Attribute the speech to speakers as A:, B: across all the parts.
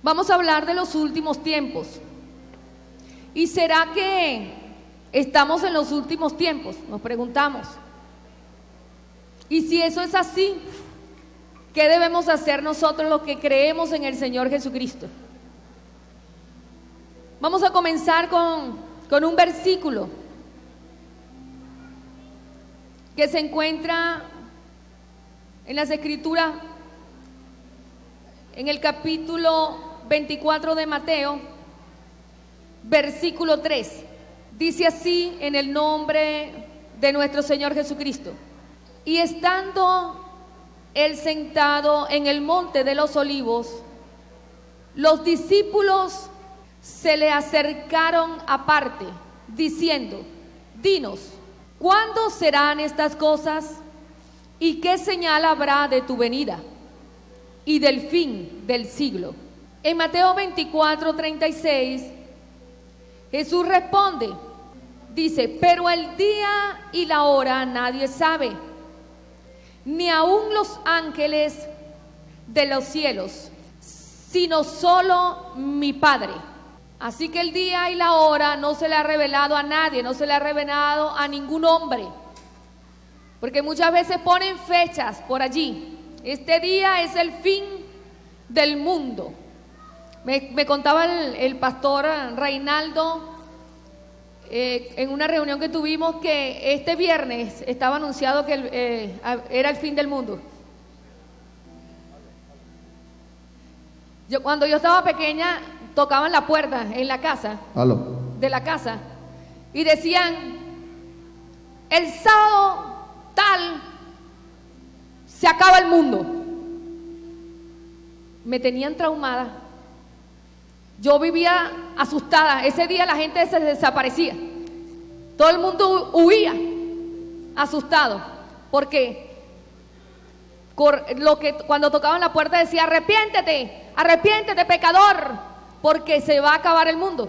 A: Vamos a hablar de los últimos tiempos. ¿Y será que estamos en los últimos tiempos? Nos preguntamos. Y si eso es así, ¿qué debemos hacer nosotros los que creemos en el Señor Jesucristo? Vamos a comenzar con un versículo que se encuentra en las Escrituras, en el capítulo 24 de Mateo, versículo 3. Dice así en el nombre de nuestro Señor Jesucristo: y estando él sentado en el monte de los olivos, los discípulos se le acercaron aparte, diciendo: dinos, ¿cuándo serán estas cosas? ¿Y qué señal habrá de tu venida y del fin del siglo? En Mateo 24:36, Jesús responde, dice: pero el día y la hora nadie sabe, ni aun los ángeles de los cielos, sino solo mi Padre. Así que el día y la hora no se le ha revelado a nadie, no se le ha revelado a ningún hombre, porque muchas veces ponen fechas por allí. Este día es el fin del mundo. Me contaba el pastor Reinaldo en una reunión que tuvimos que este viernes estaba anunciado que era el fin del mundo. Cuando yo estaba pequeña, tocaban la puerta en la casa, de la casa, y decían: el sábado tal se acaba el mundo. Me tenían traumada. Yo vivía asustada. Ese día la gente se desaparecía. Todo el mundo huía, asustado, porque cuando tocaban la puerta decía: arrepiéntete, arrepiéntete, pecador, porque se va a acabar el mundo.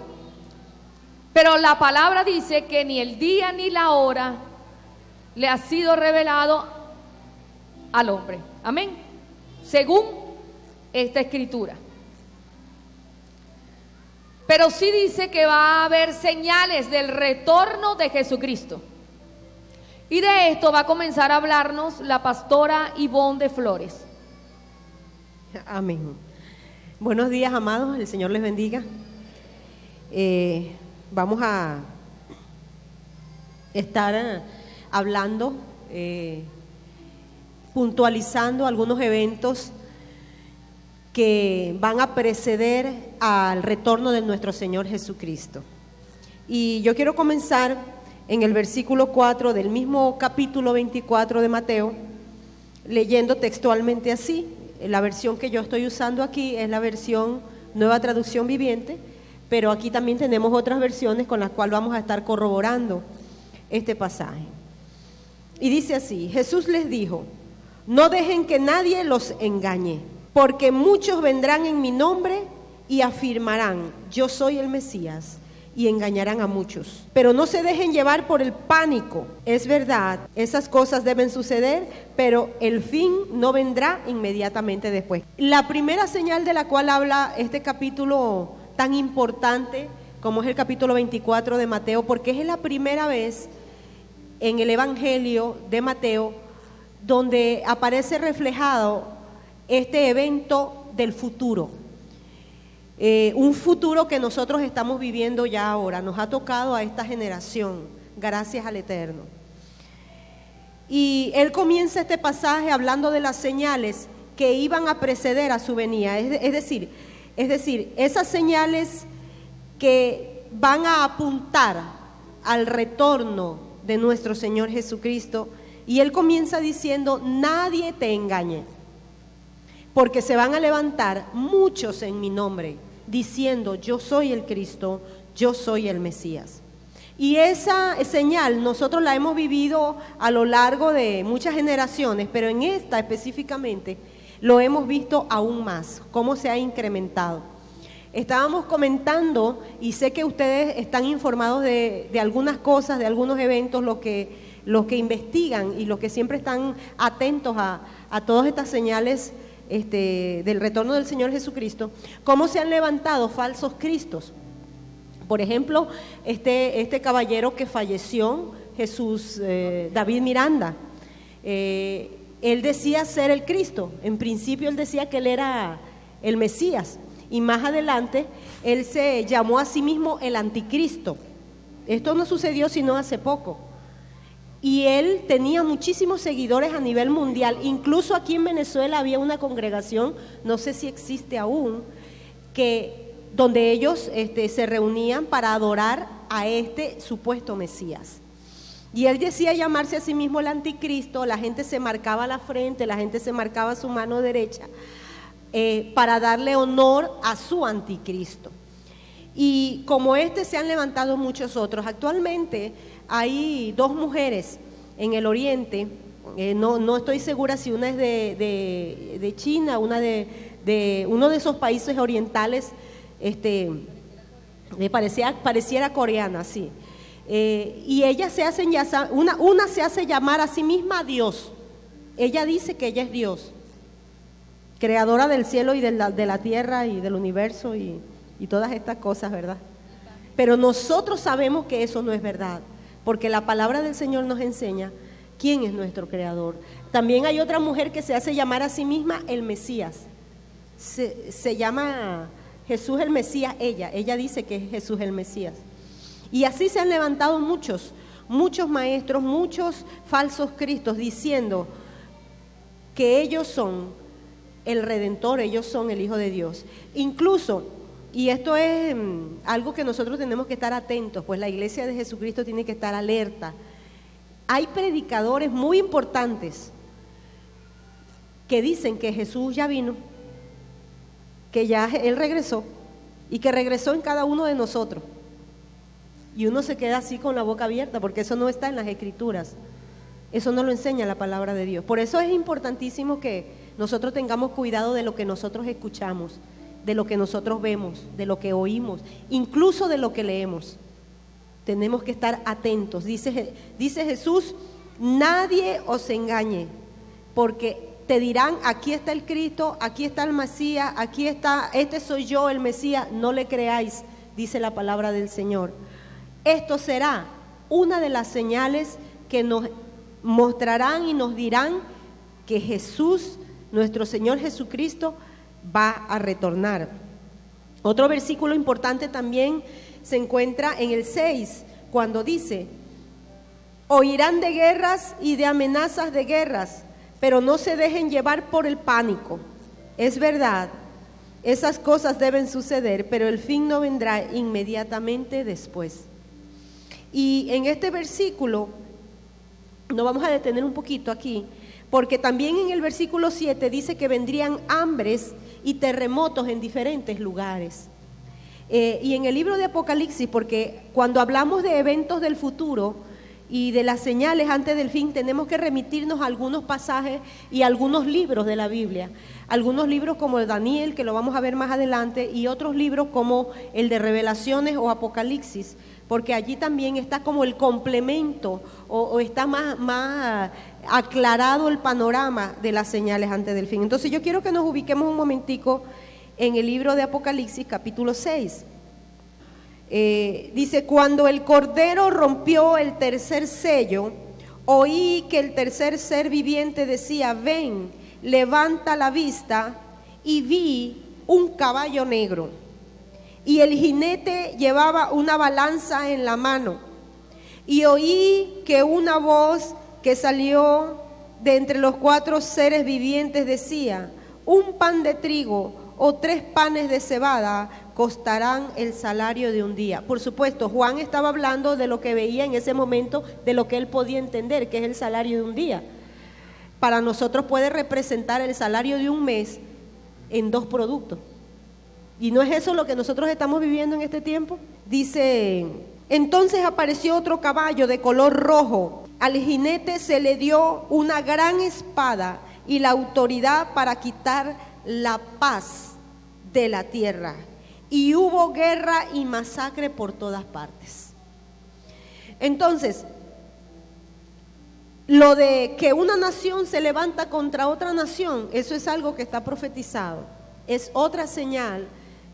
A: Pero la palabra dice que ni el día ni la hora le ha sido revelado al hombre. Amén. Según esta escritura. Pero sí dice que va a haber señales del retorno de Jesucristo. Y de esto va a comenzar a hablarnos la pastora Ivonne de Flores.
B: Amén. Buenos días, amados, el Señor les bendiga. Vamos a estar hablando, puntualizando algunos eventos que van a preceder al retorno de nuestro Señor Jesucristo. Y yo quiero comenzar en el versículo 4 del mismo capítulo 24 de Mateo, leyendo textualmente así. La versión que yo estoy usando aquí es la versión Nueva Traducción Viviente, pero aquí también tenemos otras versiones con las cuales vamos a estar corroborando este pasaje. Y dice así: Jesús les dijo: no dejen que nadie los engañe, porque muchos vendrán en mi nombre y afirmarán: yo soy el Mesías, y engañarán a muchos. Pero no se dejen llevar por el pánico. Es verdad, esas cosas deben suceder, pero el fin no vendrá inmediatamente después. La primera señal de la cual habla este capítulo tan importante como es el capítulo 24 de Mateo, porque es la primera vez en el Evangelio de Mateo donde aparece reflejado este evento del futuro. Un futuro que nosotros estamos viviendo ya ahora, nos ha tocado a esta generación, gracias al Eterno. Y él comienza este pasaje hablando de las señales que iban a preceder a su venida, es decir, esas señales que van a apuntar al retorno de nuestro Señor Jesucristo. Y él comienza diciendo: nadie te engañe, porque se van a levantar muchos en mi nombre, diciendo: yo soy el Cristo, yo soy el Mesías. Y esa señal nosotros la hemos vivido a lo largo de muchas generaciones, pero en esta específicamente lo hemos visto aún más, cómo se ha incrementado. Estábamos comentando, y sé que ustedes están informados de algunas cosas, de algunos eventos, los que investigan y los que siempre están atentos a todas estas señales del retorno del Señor Jesucristo, cómo se han levantado falsos cristos. Por ejemplo, este caballero que falleció, David Miranda, él decía ser el Cristo. En principio él decía que él era el Mesías, y más adelante él se llamó a sí mismo el Anticristo. Esto no sucedió sino hace poco. Y él tenía muchísimos seguidores a nivel mundial. Incluso aquí en Venezuela había una congregación, no sé si existe aún, donde ellos se reunían para adorar a este supuesto Mesías. Y él decía llamarse a sí mismo el Anticristo. La gente se marcaba la frente, la gente se marcaba su mano derecha para darle honor a su Anticristo. Y como se han levantado muchos otros. Actualmente hay dos mujeres en el Oriente, no estoy segura si una es de China, una de uno de esos países orientales, pareciera coreana, sí. Y ellas se hacen una se hace llamar a sí misma Dios. Ella dice que ella es Dios, creadora del cielo y de la tierra y del universo y todas estas cosas, ¿verdad? Pero nosotros sabemos que eso no es verdad, porque la palabra del Señor nos enseña quién es nuestro creador. También hay otra mujer que se hace llamar a sí misma el Mesías. Se llama Jesús el Mesías. Ella dice que es Jesús el Mesías. Y así se han levantado muchos maestros, muchos falsos cristos, diciendo que ellos son el Redentor, ellos son el Hijo de Dios. Incluso, y esto es algo que nosotros tenemos que estar atentos, pues la iglesia de Jesucristo tiene que estar alerta. Hay predicadores muy importantes que dicen que Jesús ya vino, que ya Él regresó y que regresó en cada uno de nosotros. Y uno se queda así con la boca abierta, porque eso no está en las Escrituras. Eso no lo enseña la palabra de Dios. Por eso es importantísimo que nosotros tengamos cuidado de lo que nosotros escuchamos, de lo que nosotros vemos, de lo que oímos, incluso de lo que leemos. Tenemos que estar atentos. Dice Jesús, nadie os engañe, porque te dirán, aquí está el Cristo, aquí está el Mesías, aquí está, este soy yo, el Mesías. No le creáis, dice la palabra del Señor. Esto será una de las señales que nos mostrarán y nos dirán que Jesús, nuestro Señor Jesucristo, va a retornar. Otro versículo importante también se encuentra en el 6, cuando dice, oirán de guerras y de amenazas de guerras, pero no se dejen llevar por el pánico. Es verdad, esas cosas deben suceder, pero el fin no vendrá inmediatamente después. Y en este versículo, nos vamos a detener un poquito aquí, porque también en el versículo 7 dice que vendrían hambres y terremotos en diferentes lugares. Y en el libro de Apocalipsis, porque cuando hablamos de eventos del futuro y de las señales antes del fin, tenemos que remitirnos a algunos pasajes y a algunos libros de la Biblia. Algunos libros como el Daniel, que lo vamos a ver más adelante, y otros libros como el de Revelaciones o Apocalipsis, porque allí también está como el complemento o está más aclarado el panorama de las señales antes del fin. Entonces yo quiero que nos ubiquemos un momentico en el libro de Apocalipsis capítulo 6. Dice, cuando el Cordero rompió el tercer sello, oí que el tercer ser viviente decía, ven, levanta la vista, y vi un caballo negro. Y el jinete llevaba una balanza en la mano. Y oí que una voz que salió de entre los 4 seres vivientes decía, un pan de trigo o 3 panes de cebada costarán el salario de un día. Por supuesto, Juan estaba hablando de lo que veía en ese momento, de lo que él podía entender, que es el salario de un día. Para nosotros puede representar el salario de un mes en 2 productos. ¿Y no es eso lo que nosotros estamos viviendo en este tiempo? Dice, entonces apareció otro caballo de color rojo. Al jinete se le dio una gran espada y la autoridad para quitar la paz de la tierra. Y hubo guerra y masacre por todas partes. Entonces, lo de que una nación se levanta contra otra nación, eso es algo que está profetizado. Es otra señal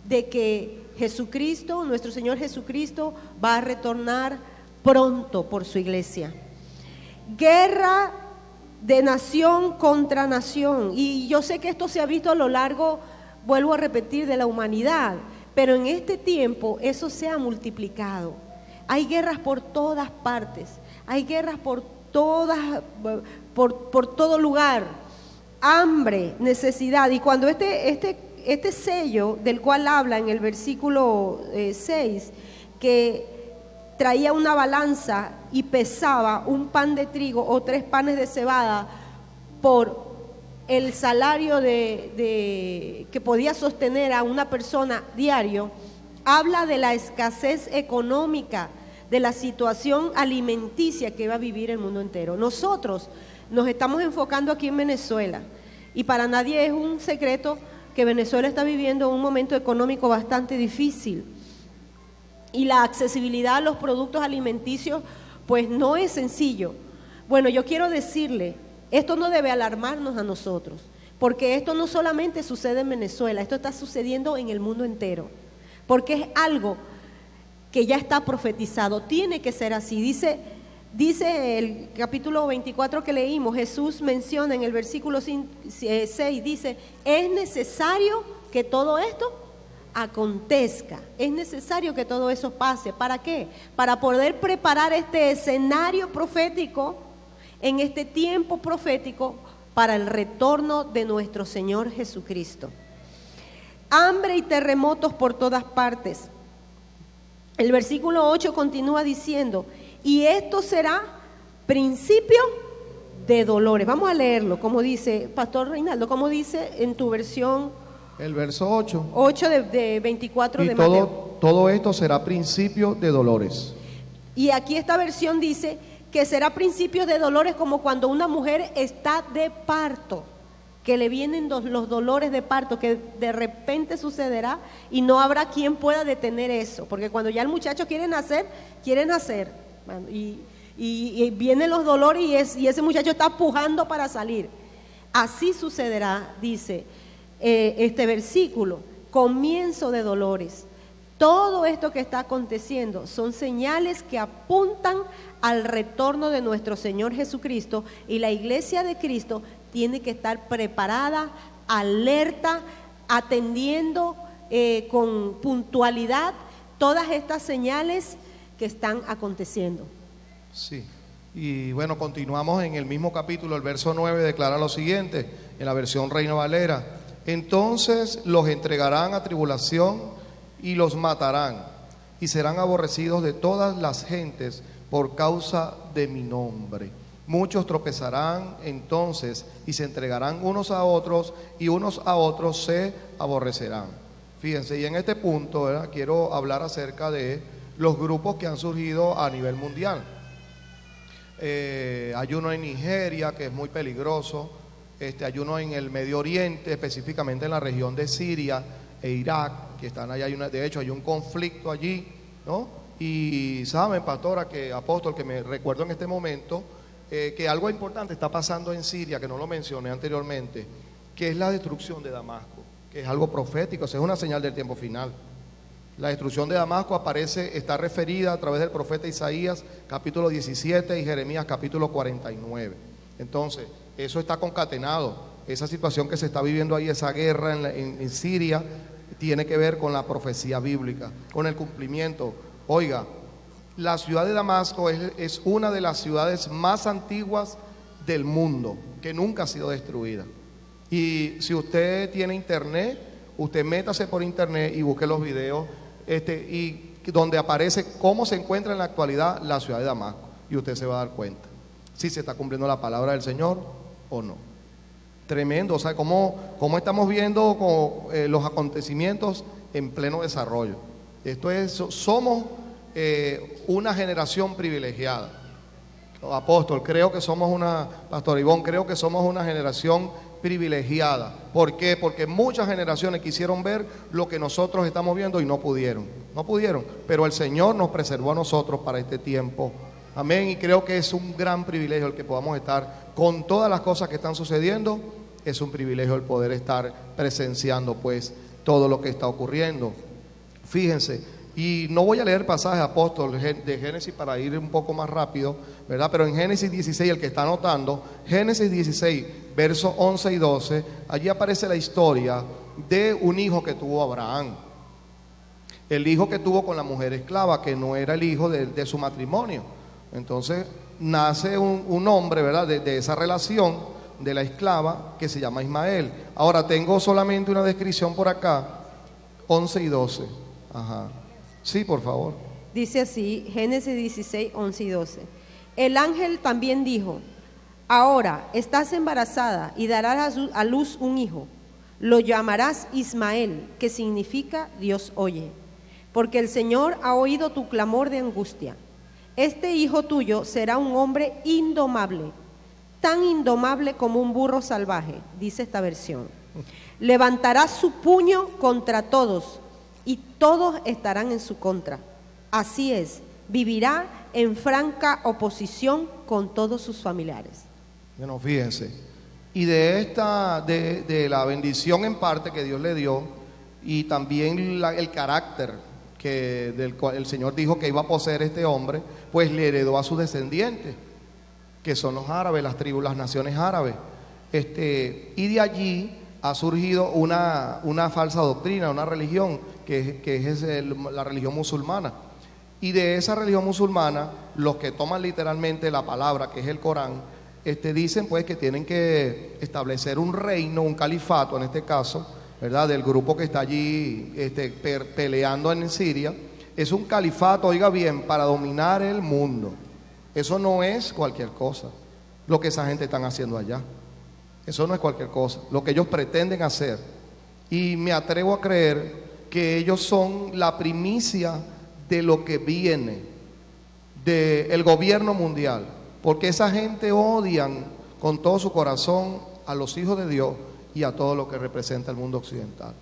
B: de que Jesucristo, nuestro Señor Jesucristo, va a retornar pronto por su iglesia. Guerra de nación contra nación. Y yo sé que esto se ha visto a lo largo, vuelvo a repetir, de la humanidad. Pero en este tiempo eso se ha multiplicado. Hay guerras por todas partes. Hay guerras por todo lugar. Hambre, necesidad. Y cuando este sello del cual habla en el versículo 6, que traía una balanza y pesaba un pan de trigo o 3 panes de cebada por el salario que podía sostener a una persona diario, habla de la escasez económica, de la situación alimenticia que va a vivir el mundo entero. Nosotros nos estamos enfocando aquí en Venezuela y para nadie es un secreto que Venezuela está viviendo un momento económico bastante difícil y la accesibilidad a los productos alimenticios pues no es sencillo. Bueno, yo quiero decirle, esto no debe alarmarnos a nosotros, porque esto no solamente sucede en Venezuela, esto está sucediendo en el mundo entero, porque es algo que ya está profetizado, tiene que ser así. Dice el capítulo 24 que leímos, Jesús menciona en el versículo 6, dice, es necesario que todo esto acontezca, es necesario que todo eso pase. ¿Para qué? Para poder preparar este escenario profético, en este tiempo profético, para el retorno de nuestro Señor Jesucristo. Hambre y terremotos por todas partes. El versículo 8 continúa diciendo, y esto será principio de dolores. Vamos a leerlo, como dice, Pastor Reinaldo, como dice en tu versión.
C: El verso 8.
B: 8 de 24
C: y
B: de Mateo.
C: Todo esto será principio de dolores.
B: Y aquí esta versión dice que será principio de dolores como cuando una mujer está de parto, que le vienen los dolores de parto, que de repente sucederá y no habrá quien pueda detener eso, porque cuando ya el muchacho quiere nacer, y vienen los dolores y ese muchacho está pujando para salir. Así sucederá, dice este versículo, comienzo de dolores. Todo esto que está aconteciendo son señales que apuntan al retorno de nuestro Señor Jesucristo, y la iglesia de Cristo tiene que estar preparada, alerta, atendiendo con puntualidad todas estas señales que están aconteciendo.
C: Sí, y bueno, continuamos en el mismo capítulo, el verso 9 declara lo siguiente, en la versión Reina Valera: entonces los entregarán a tribulación y los matarán, y serán aborrecidos de todas las gentes por causa de mi nombre. Muchos tropezarán entonces y se entregarán unos a otros, y unos a otros se aborrecerán. Fíjense, y en este punto, ¿verdad?, quiero hablar acerca de los grupos que han surgido a nivel mundial. Hay uno en Nigeria que es muy peligroso, hay uno en el Medio Oriente, específicamente en la región de Siria e Irak, que están allá, de hecho hay un conflicto allí, ¿no? Y saben, pastora, apóstol, que me recuerdo en este momento, que algo importante está pasando en Siria, que no lo mencioné anteriormente, que es la destrucción de Damasco, que es algo profético, es una señal del tiempo final. La destrucción de Damasco está referida a través del profeta Isaías, capítulo 17, y Jeremías, capítulo 49. Entonces, eso está concatenado. Esa situación que se está viviendo ahí, esa guerra en Siria, tiene que ver con la profecía bíblica, con el cumplimiento. Oiga, la ciudad de Damasco es una de las ciudades más antiguas del mundo, que nunca ha sido destruida. Y si usted tiene internet, usted métase por internet y busque los videos, y donde aparece cómo se encuentra en la actualidad la ciudad de Damasco, y usted se va a dar cuenta si se está cumpliendo la palabra del Señor o no. Tremendo, o sea, cómo estamos viendo los acontecimientos en pleno desarrollo. Somos una generación privilegiada. Apóstol, Pastor Ivón, creo que somos una generación privilegiada. ¿Por qué? Porque muchas generaciones quisieron ver lo que nosotros estamos viendo y no pudieron, pero el Señor nos preservó a nosotros para este tiempo Amén. Y creo que es un gran privilegio el que podamos estar con todas las cosas que están sucediendo. Es un privilegio el poder estar presenciando pues todo lo que está ocurriendo. Fíjense, y no voy a leer pasajes apóstol de Génesis para ir un poco más rápido, ¿verdad? Pero en Génesis 16, el que está anotando, Génesis 16, versos 11 y 12, allí aparece la historia de un hijo que tuvo Abraham. El hijo que tuvo con la mujer esclava, que no era el hijo de su matrimonio. Entonces nace un hombre, ¿verdad? De esa relación de la esclava que se llama Ismael. Ahora tengo solamente una descripción por acá, 11 y 12. Ajá. Sí, por favor.
B: Dice así, Génesis 16, 11 y 12. El ángel también dijo: ahora estás embarazada y darás a luz un hijo. Lo llamarás Ismael, que significa Dios oye, porque el Señor ha oído tu clamor de angustia. Este hijo tuyo será un hombre indomable, tan indomable como un burro salvaje, dice esta versión. Levantará su puño contra todos y todos estarán en su contra. Así es, vivirá en franca oposición con todos sus familiares.
C: Bueno, fíjense, y de la bendición en parte que Dios le dio, y también el carácter del cual el Señor dijo que iba a poseer este hombre, pues le heredó a sus descendientes, que son los árabes, las tribus, las naciones árabes. Y de allí ha surgido una falsa doctrina, una religión, que es la religión musulmana. Y de esa religión musulmana, los que toman literalmente la palabra, que es el Corán, dicen pues que tienen que establecer un reino, un califato en este caso, ¿verdad? Del grupo que está allí peleando en Siria. Es un califato, oiga bien, para dominar el mundo. Eso no es cualquier cosa, lo que esa gente están haciendo allá. Eso no es cualquier cosa, lo que ellos pretenden hacer. Y me atrevo a creer que ellos son la primicia de lo que viene del gobierno mundial, porque esa gente odian con todo su corazón a los hijos de Dios y a todo lo que representa el mundo occidental.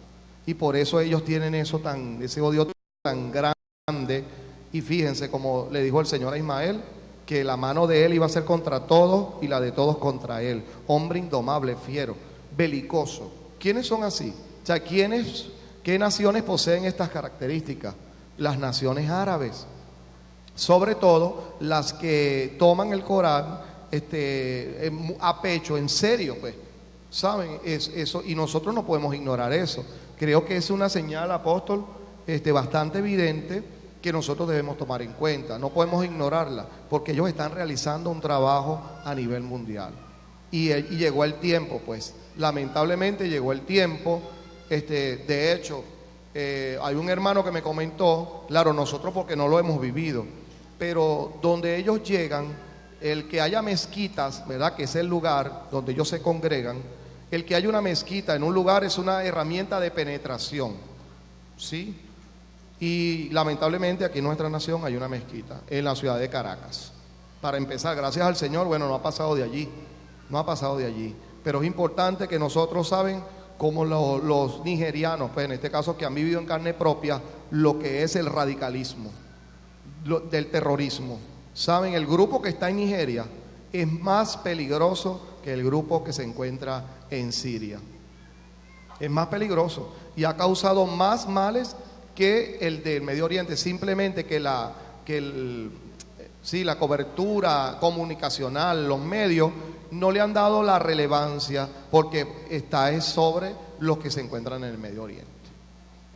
C: Y por eso ellos tienen ese odio tan grande. Y fíjense, como le dijo el Señor a Ismael, que la mano de él iba a ser contra todos y la de todos contra él. Hombre indomable, fiero, belicoso. ¿Quiénes son así? O sea, ¿qué naciones poseen estas características? Las naciones árabes, sobre todo las que toman el Corán a pecho, en serio, pues, ¿saben? Eso, y nosotros no podemos ignorar eso. Creo que es una señal, apóstol, bastante evidente, que nosotros debemos tomar en cuenta. No podemos ignorarla, porque ellos están realizando un trabajo a nivel mundial. Y llegó el tiempo, pues, lamentablemente llegó el tiempo. De hecho, hay un hermano que me comentó, claro, nosotros porque no lo hemos vivido, pero donde ellos llegan, el que haya mezquitas, ¿verdad? Que es el lugar donde ellos se congregan, el que haya una mezquita en un lugar es una herramienta de penetración, ¿sí? Y lamentablemente aquí en nuestra nación hay una mezquita, en la ciudad de Caracas. Para empezar, gracias al Señor, bueno, no ha pasado de allí, pero es importante que nosotros saben, como los nigerianos, pues en este caso que han vivido en carne propia, lo que es el radicalismo, del terrorismo. Saben, el grupo que está en Nigeria es más peligroso que el grupo que se encuentra en Siria. Es más peligroso y ha causado más males que el del Medio Oriente. Simplemente que la cobertura comunicacional, los medios, no le han dado la relevancia porque es sobre los que se encuentran en el Medio Oriente.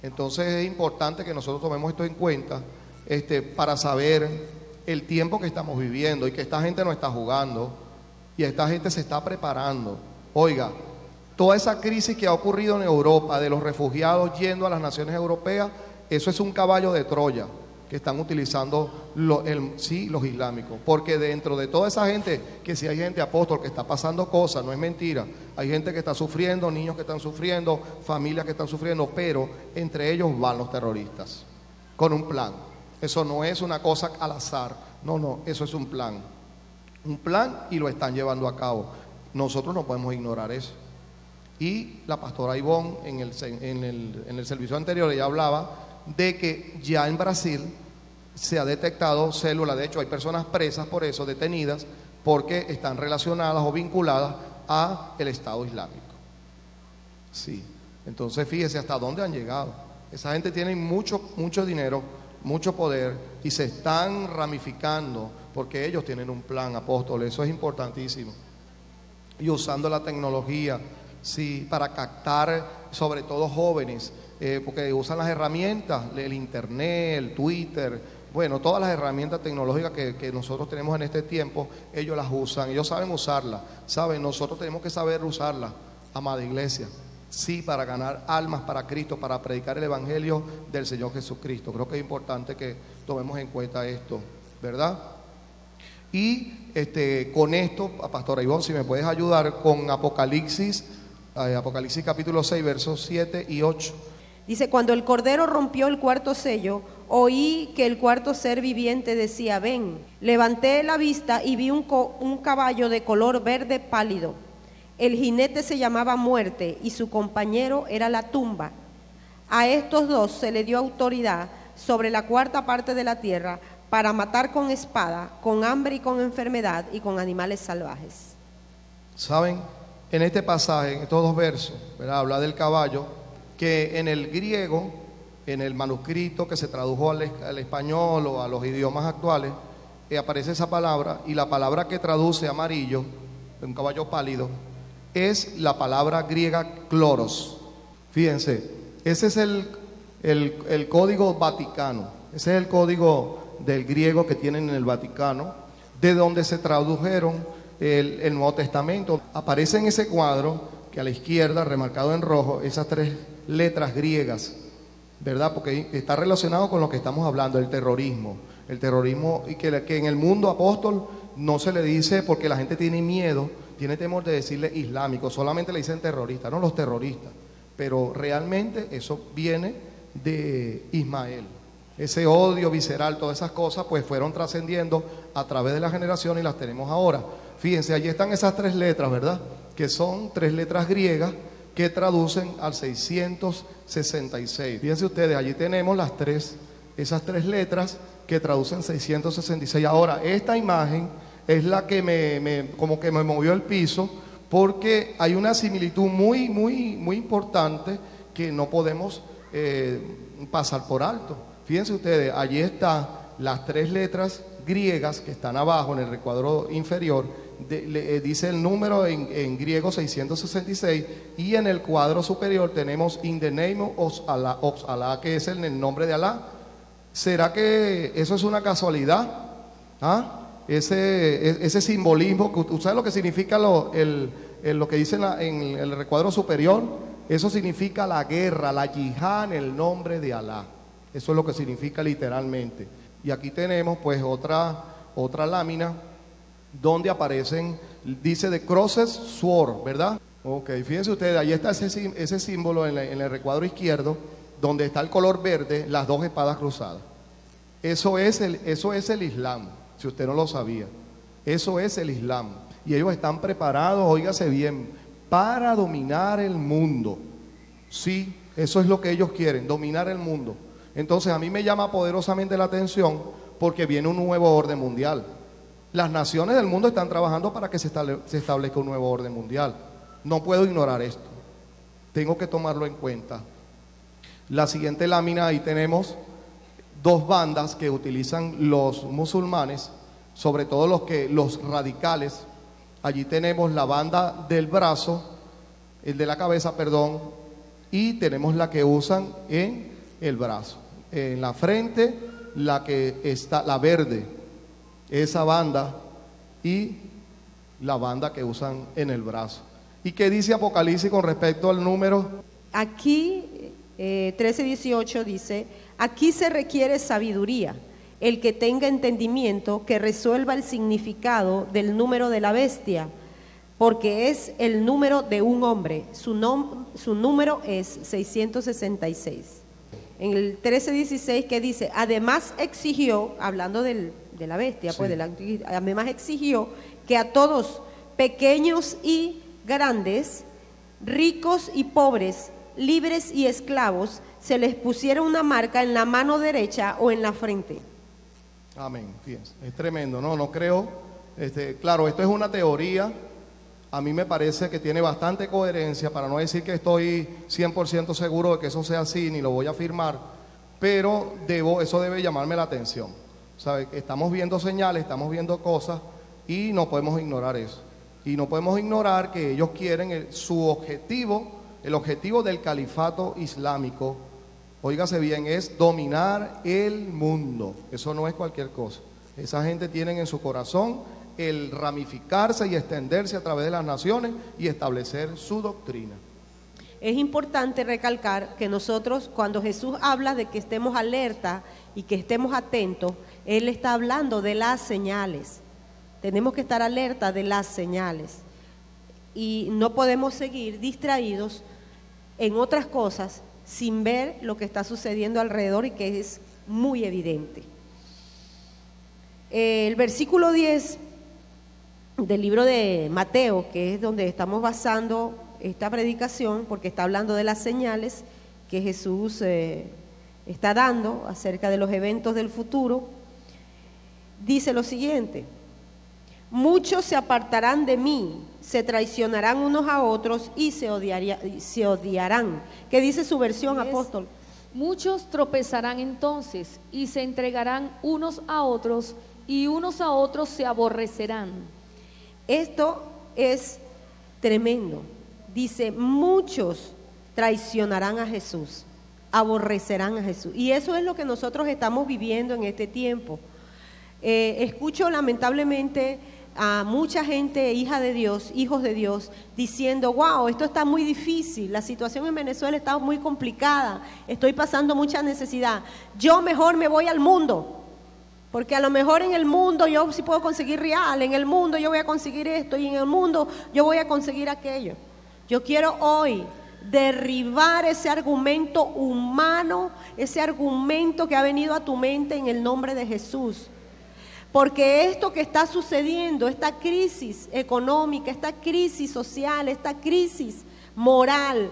C: Entonces es importante que nosotros tomemos esto en cuenta para saber el tiempo que estamos viviendo y que esta gente no está jugando y esta gente se está preparando. Oiga, toda esa crisis que ha ocurrido en Europa de los refugiados yendo a las naciones europeas, eso es un caballo de Troya que están utilizando los islámicos, porque dentro de toda esa gente, que si hay gente, apóstol, que está pasando cosas, no es mentira, hay gente que está sufriendo, niños que están sufriendo, familias que están sufriendo, pero entre ellos van los terroristas, con un plan. Eso no es una cosa al azar, no, eso es un plan y lo están llevando a cabo. Nosotros no podemos ignorar eso. Y la pastora Ivonne en el servicio anterior ella hablaba de que ya en Brasil se ha detectado células, de hecho hay personas presas por eso, detenidas, porque están relacionadas o vinculadas a el Estado Islámico. Sí, entonces fíjese hasta dónde han llegado. Esa gente tiene mucho dinero, mucho poder y se están ramificando porque ellos tienen un plan, apóstol, eso es importantísimo. Y usando la tecnología, sí, para captar sobre todo jóvenes, porque usan las herramientas, el internet, el Twitter, bueno, todas las herramientas tecnológicas que nosotros tenemos en este tiempo, ellos las usan, ellos saben usarlas, saben, nosotros tenemos que saber usarlas, amada iglesia. Sí, para ganar almas para Cristo, para predicar el Evangelio del Señor Jesucristo. Creo que es importante que tomemos en cuenta esto, ¿verdad? Y con esto, Pastora Ivonne, si me puedes ayudar con Apocalipsis capítulo 6, versos 7 y 8.
B: Dice, cuando el Cordero rompió el cuarto sello, oí que el cuarto ser viviente decía, ven. Levanté la vista y vi un caballo de color verde pálido. El jinete se llamaba Muerte y su compañero era la Tumba. A estos dos se le dio autoridad sobre la cuarta parte de la tierra para matar con espada, con hambre y con enfermedad y con animales salvajes.
C: ¿Saben? En este pasaje, en estos dos versos, ¿verdad? Habla del caballo, que en el griego, en el manuscrito que se tradujo al español o a los idiomas actuales, aparece esa palabra, y la palabra que traduce amarillo, un caballo pálido, es la palabra griega kloros. Fíjense, ese es el código vaticano, ese es el código del griego que tienen en el Vaticano, de donde se tradujeron el Nuevo Testamento. Aparece en ese cuadro, que a la izquierda, remarcado en rojo, esas tres letras griegas, ¿verdad? Porque está relacionado con lo que estamos hablando, el terrorismo, y que en el mundo, apóstol, no se le dice, porque la gente tiene miedo, tiene temor de decirle islámico, solamente le dicen terroristas, no los terroristas, pero realmente eso viene de Ismael. Ese odio visceral, todas esas cosas pues fueron trascendiendo a través de la generación y las tenemos ahora. Fíjense, allí están esas tres letras, ¿verdad? Que son tres letras griegas que traducen al 666. Fíjense ustedes, allí tenemos esas tres letras que traducen 666. Ahora, esta imagen es la que como que me movió el piso, porque hay una similitud muy importante que no podemos pasar por alto. Fíjense ustedes, allí están las tres letras griegas que están abajo en el recuadro inferior, dice el número en griego 666, y en el cuadro superior tenemos in the name of Allah, que es en el nombre de Alá. ¿Será que eso es una casualidad? ¿Ah? Ese simbolismo, ¿usted sabe lo que significa lo que dice en el recuadro superior? Eso significa la guerra, la yihad en el nombre de Alá. Eso es lo que significa literalmente. Y aquí tenemos pues otra lámina donde aparecen, dice The Crosses Sword, ¿verdad? Ok, fíjense ustedes, ahí está ese símbolo en el recuadro izquierdo, donde está el color verde, las dos espadas cruzadas. Eso es el Islam, si usted no lo sabía. Eso es el Islam. Y ellos están preparados, óigase bien, para dominar el mundo. Sí, eso es lo que ellos quieren, dominar el mundo. Entonces a mí me llama poderosamente la atención porque viene un nuevo orden mundial. Las naciones del mundo están trabajando para que se establezca un nuevo orden mundial. No puedo ignorar esto. Tengo que tomarlo en cuenta. La siguiente lámina, ahí tenemos dos bandas que utilizan los musulmanes, sobre todo los radicales. Allí tenemos la banda del brazo, el de la cabeza, perdón, y tenemos la que usan en el brazo. En la frente, la que está, la verde, esa banda, y la banda que usan en el brazo. ¿Y qué dice Apocalipsis con respecto al número?
B: Aquí 13:18 dice, aquí se requiere sabiduría, el que tenga entendimiento, que resuelva el significado del número de la bestia, porque es el número de un hombre, su número es 666. En el 13:16 que dice, además exigió, hablando de la bestia, sí, pues además exigió que a todos, pequeños y grandes, ricos y pobres, libres y esclavos, se les pusiera una marca en la mano derecha o en la frente.
C: Amén. Fíjense, es tremendo, no creo. Claro, esto es una teoría. A mí me parece que tiene bastante coherencia, para no decir que estoy 100% seguro de que eso sea así, ni lo voy a afirmar, pero eso debe llamarme la atención. ¿Sabe? Estamos viendo señales, estamos viendo cosas y no podemos ignorar eso. Y no podemos ignorar que ellos quieren su objetivo, el objetivo del califato islámico, óigase bien, es dominar el mundo. Eso no es cualquier cosa. Esa gente tiene en su corazón el ramificarse y extenderse a través de las naciones y establecer su doctrina.
B: Es importante recalcar que nosotros, cuando Jesús habla de que estemos alerta y que estemos atentos, Él está hablando de las señales. Tenemos que estar alerta de las señales y no podemos seguir distraídos en otras cosas sin ver lo que está sucediendo alrededor y que es muy evidente. El versículo 10 del libro de Mateo, que es donde estamos basando esta predicación, porque está hablando de las señales que Jesús está dando acerca de los eventos del futuro, dice lo siguiente: muchos se apartarán de mí, se traicionarán unos a otros y se odiarán. ¿Qué dice su versión, apóstol?
A: Muchos tropezarán entonces y se entregarán unos a otros y unos a otros se aborrecerán.
B: Esto es tremendo. Dice, muchos traicionarán a Jesús, aborrecerán a Jesús. Y eso es lo que nosotros estamos viviendo en este tiempo. Escucho lamentablemente a mucha gente, hija de Dios, hijos de Dios, diciendo, wow, esto está muy difícil, la situación en Venezuela está muy complicada, estoy pasando mucha necesidad, yo mejor me voy al mundo, porque a lo mejor en el mundo yo sí puedo conseguir real, en el mundo yo voy a conseguir esto y en el mundo yo voy a conseguir aquello. Yo quiero hoy derribar ese argumento humano, ese argumento que ha venido a tu mente en el nombre de Jesús. Porque esto que está sucediendo, esta crisis económica, esta crisis social, esta crisis moral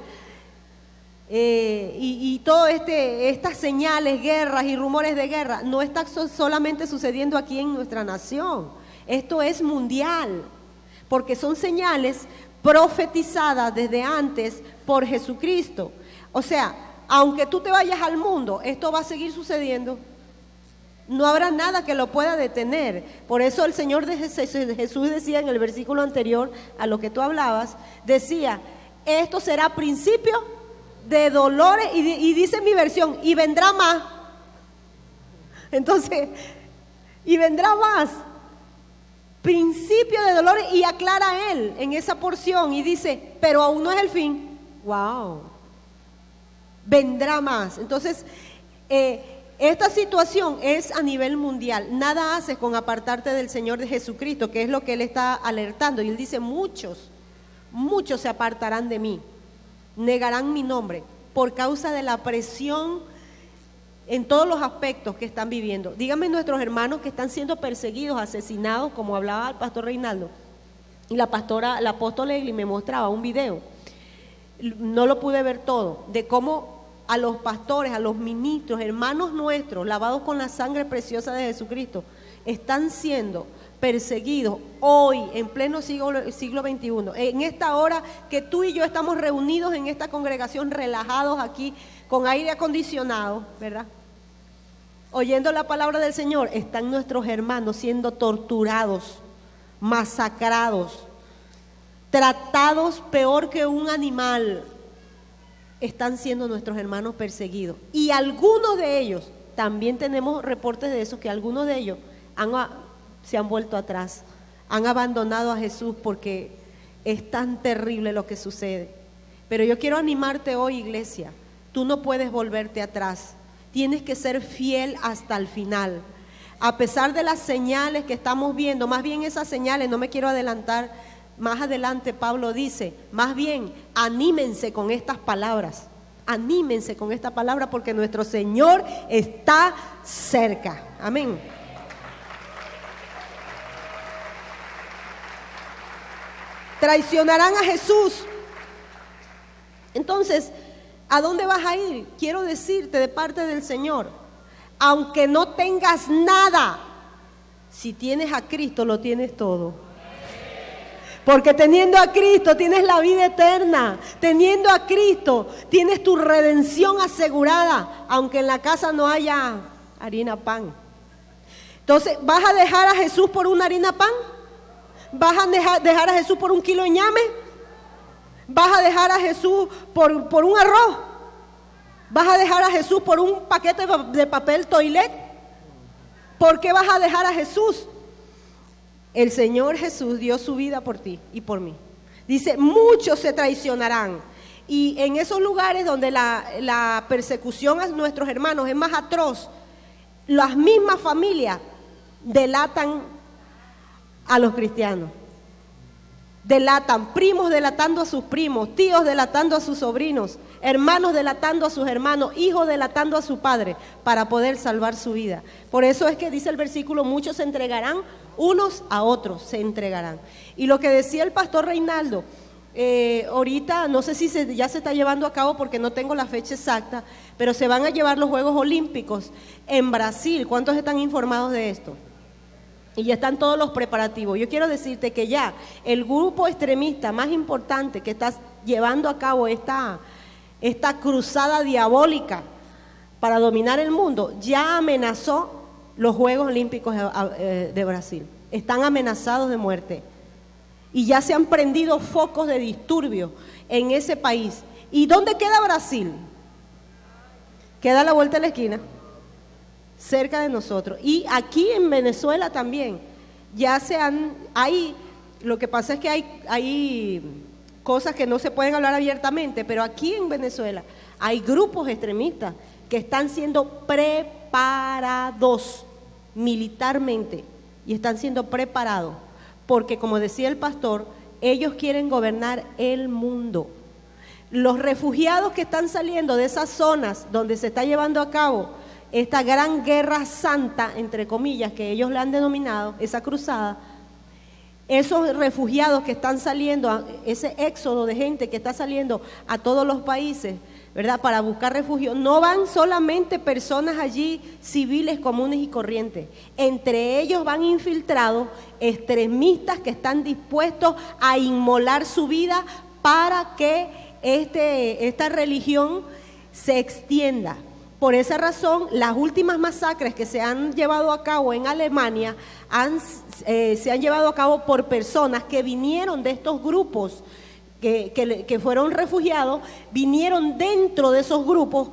B: y todas estas señales, guerras y rumores de guerra, no está solamente sucediendo aquí en nuestra nación. Esto es mundial, porque son señales profetizadas desde antes por Jesucristo. O sea, aunque tú te vayas al mundo, esto va a seguir sucediendo. No habrá nada que lo pueda detener. Por eso el Señor Jesús decía en el versículo anterior a lo que tú hablabas, decía, esto será principio de dolores, y dice en mi versión, y vendrá más. Entonces, y vendrá más. Principio de dolores, y aclara él en esa porción y dice, pero aún no es el fin. Wow. Vendrá más. Entonces, esta situación es a nivel mundial. Nada haces con apartarte del Señor de Jesucristo, que es lo que Él está alertando. Y Él dice, muchos se apartarán de mí, negarán mi nombre, por causa de la presión en todos los aspectos que están viviendo. Díganme nuestros hermanos que están siendo perseguidos, asesinados, como hablaba el pastor Reinaldo. Y la apóstola Egli me mostraba un video, no lo pude ver todo, de cómo a los pastores, a los ministros, hermanos nuestros, lavados con la sangre preciosa de Jesucristo, están siendo perseguidos hoy, en pleno siglo XXI, en esta hora que tú y yo estamos reunidos en esta congregación, relajados aquí, con aire acondicionado, ¿verdad? Oyendo la palabra del Señor, están nuestros hermanos siendo torturados, masacrados, tratados peor que un animal. Están siendo nuestros hermanos perseguidos. Y algunos de ellos, también tenemos reportes de eso, que algunos de ellos se han vuelto atrás, han abandonado a Jesús porque es tan terrible lo que sucede. Pero yo quiero animarte hoy, iglesia, tú no puedes volverte atrás, tienes que ser fiel hasta el final. A pesar de las señales que estamos viendo, más bien esas señales, no me quiero adelantar, más adelante Pablo dice, más bien anímense con estas palabras, anímense con esta palabra porque nuestro Señor está cerca. Amén. Traicionarán a Jesús. Entonces, ¿a dónde vas a ir? Quiero decirte de parte del Señor, aunque no tengas nada, Si tienes a Cristo, lo tienes todo. Porque teniendo a Cristo tienes la vida eterna. Teniendo a Cristo tienes tu redención asegurada, aunque en la casa no haya harina pan. Entonces, ¿vas a dejar a Jesús por una harina pan? ¿Vas a dejar a Jesús por un kilo de ñame? ¿Vas a dejar a Jesús por un arroz? ¿Vas a dejar a Jesús por un paquete de papel toilet? ¿Por qué vas a dejar a Jesús? El Señor Jesús dio su vida por ti y por mí. Dice, muchos se traicionarán. Y en esos lugares donde la persecución a nuestros hermanos es más atroz, las mismas familias delatan a los cristianos. Delatan, primos delatando a sus primos, tíos delatando a sus sobrinos, hermanos delatando a sus hermanos, hijos delatando a su padre, para poder salvar su vida. Por eso es que dice el versículo, muchos se entregarán, unos a otros se entregarán. Y lo que decía el pastor Reinaldo, ahorita no sé si ya se está llevando a cabo porque no tengo la fecha exacta, pero se van a llevar los Juegos Olímpicos en Brasil. ¿Cuántos están informados de esto? Y ya están todos los preparativos. Yo quiero decirte que ya el grupo extremista más importante que está llevando a cabo esta cruzada diabólica para dominar el mundo, ya amenazó los Juegos Olímpicos de Brasil. Están amenazados de muerte. Y ya se han prendido focos de disturbio en ese país. ¿Y dónde queda Brasil? Queda a la vuelta de la esquina, cerca de nosotros. Y aquí en Venezuela también, lo que pasa es que hay cosas que no se pueden hablar abiertamente, pero aquí en Venezuela hay grupos extremistas que están siendo preparados militarmente y están siendo preparados porque, como decía el pastor, ellos quieren gobernar el mundo. Los refugiados que están saliendo de esas zonas donde se está llevando a cabo esta gran guerra santa, entre comillas, que ellos le han denominado, esa cruzada, esos refugiados que están saliendo, ese éxodo de gente que está saliendo a todos los países, ¿verdad?, para buscar refugio, no van solamente personas allí civiles comunes y corrientes, entre ellos van infiltrados extremistas que están dispuestos a inmolar su vida para que esta religión se extienda. Por esa razón, las últimas masacres que se han llevado a cabo en Alemania se han llevado a cabo por personas que vinieron de estos grupos que fueron refugiados, vinieron dentro de esos grupos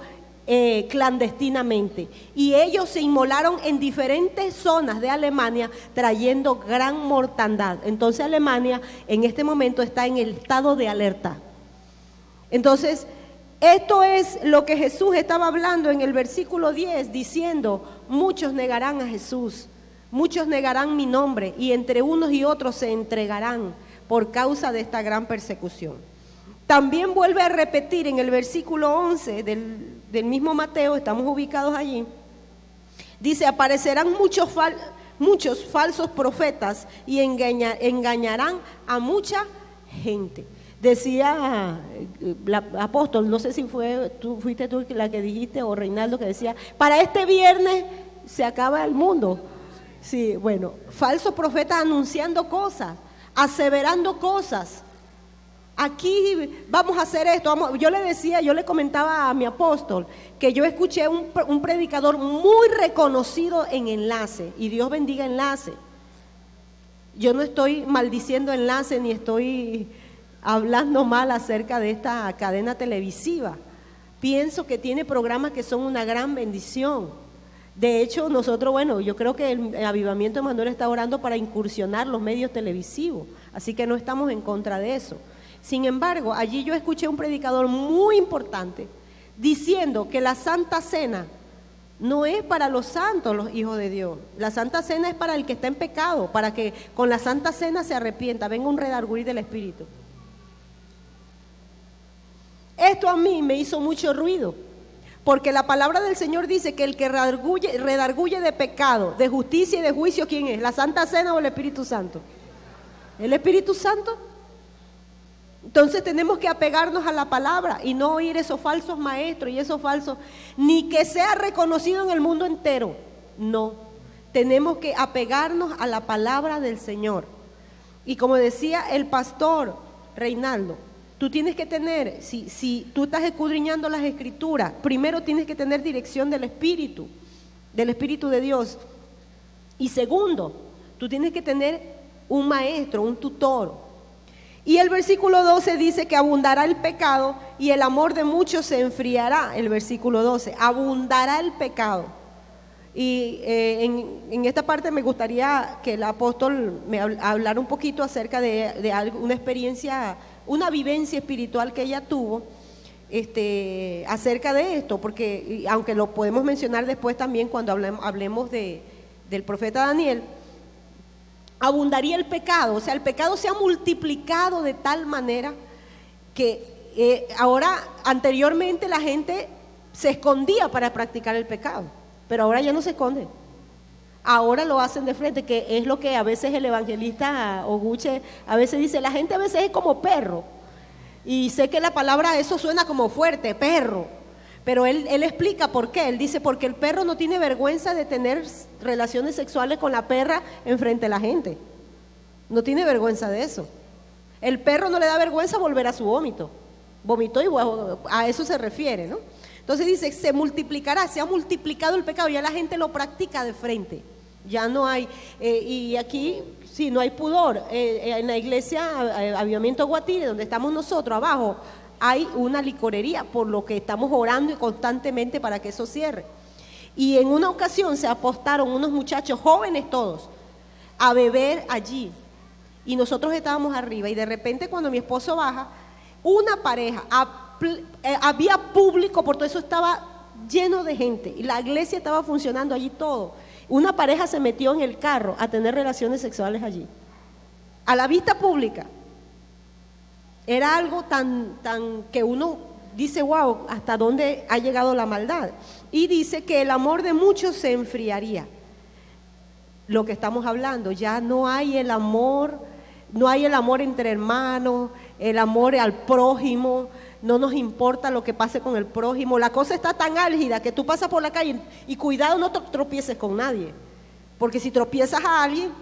B: clandestinamente. Y ellos se inmolaron en diferentes zonas de Alemania, trayendo gran mortandad. Entonces Alemania en este momento está en el estado de alerta. Entonces, esto es lo que Jesús estaba hablando en el versículo 10, diciendo, muchos negarán a Jesús, muchos negarán mi nombre, y entre unos y otros se entregarán por causa de esta gran persecución. También vuelve a repetir en el versículo 11 del mismo Mateo, estamos ubicados allí, dice, aparecerán muchos falsos profetas y engañarán a mucha gente. Decía la apóstol, no sé si fuiste tú la que dijiste o Reinaldo, que decía, para este viernes se acaba el mundo. Sí, bueno, falsos profetas anunciando cosas, aseverando cosas. Aquí vamos a hacer esto. Yo le comentaba a mi apóstol que yo escuché un predicador muy reconocido en Enlace, y Dios bendiga Enlace. Yo no estoy maldiciendo Enlace ni estoy hablando mal acerca de esta cadena televisiva. Pienso que tiene programas que son una gran bendición. De hecho, nosotros, yo creo que el Avivamiento de Manuel está orando para incursionar los medios televisivos, así que no estamos en contra de eso. Sin embargo, allí yo escuché un predicador muy importante diciendo que la Santa Cena no es para los santos, los hijos de Dios. La Santa Cena es para el que está en pecado, para que con la Santa Cena se arrepienta, venga un redarguir del Espíritu. Esto a mí me hizo mucho ruido, porque la palabra del Señor dice que el que redarguye de pecado, de justicia y de juicio, ¿quién es? ¿La Santa Cena o el Espíritu Santo? ¿El Espíritu Santo? Entonces tenemos que apegarnos a la palabra y no oír esos falsos maestros y esos falsos, ni que sea reconocido en el mundo entero, no. tenemos que apegarnos a la palabra del Señor. Y como decía el pastor Reinaldo, tú tienes que tener, si tú estás escudriñando las Escrituras, primero tienes que tener dirección del Espíritu de Dios. Y segundo, tú tienes que tener un maestro, un tutor. Y el versículo 12 dice que abundará el pecado y el amor de muchos se enfriará. El versículo 12, abundará el pecado. Y en esta parte me gustaría que el apóstol me hablara un poquito acerca de una experiencia, una vivencia espiritual que ella tuvo acerca de esto, porque aunque lo podemos mencionar después también cuando hablemos del profeta Daniel, abundaría el pecado, o sea, el pecado se ha multiplicado de tal manera que ahora, anteriormente la gente se escondía para practicar el pecado, pero ahora ya no se esconden. Ahora lo hacen de frente, que es lo que a veces el evangelista Oguche a veces dice, la gente a veces es como perro. Y sé que la palabra, eso suena como fuerte, perro. Pero él explica por qué. Él dice, porque el perro no tiene vergüenza de tener relaciones sexuales con la perra enfrente de la gente. No tiene vergüenza de eso. El perro no le da vergüenza volver a su vómito. Vomitó y a eso se refiere, ¿no? Entonces dice, se multiplicará, se ha multiplicado el pecado, ya la gente lo practica de frente. Ya no hay, y aquí sí, no hay pudor. En la iglesia Avivamiento Guatire, donde estamos nosotros abajo, hay una licorería, por lo que estamos orando y constantemente para que eso cierre. Y en una ocasión se apostaron unos muchachos jóvenes todos a beber allí. Y nosotros estábamos arriba y de repente cuando mi esposo baja, una pareja, había público, por todo eso estaba lleno de gente y la iglesia estaba funcionando allí todo. Una pareja se metió en el carro a tener relaciones sexuales allí, a la vista pública. Era algo tan que uno dice, wow, ¿hasta dónde ha llegado la maldad? Y dice que el amor de muchos se enfriaría. Lo que estamos hablando, ya no hay el amor, no hay el amor entre hermanos, el amor al prójimo, no nos importa lo que pase con el prójimo. La cosa está tan álgida que tú pasas por la calle y cuidado no tropieces con nadie, porque si tropiezas a alguien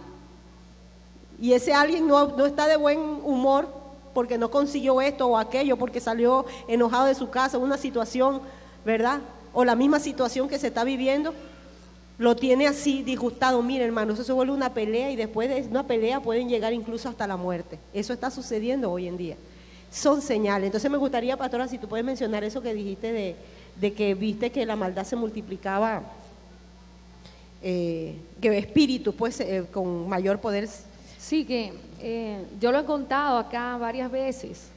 B: y ese alguien no está de buen humor porque no consiguió esto o aquello, porque salió enojado de su casa, una situación, ¿verdad? O la misma situación que se está viviendo, lo tiene así disgustado. Mira, hermano, eso se vuelve una pelea y después de una pelea pueden llegar incluso hasta la muerte. Eso está sucediendo hoy en día. Son señales. Entonces me gustaría, pastora, si tú puedes mencionar eso que dijiste de que viste que la maldad se multiplicaba, que espíritus pues con mayor poder.
A: Sí, que yo lo he contado acá varias veces.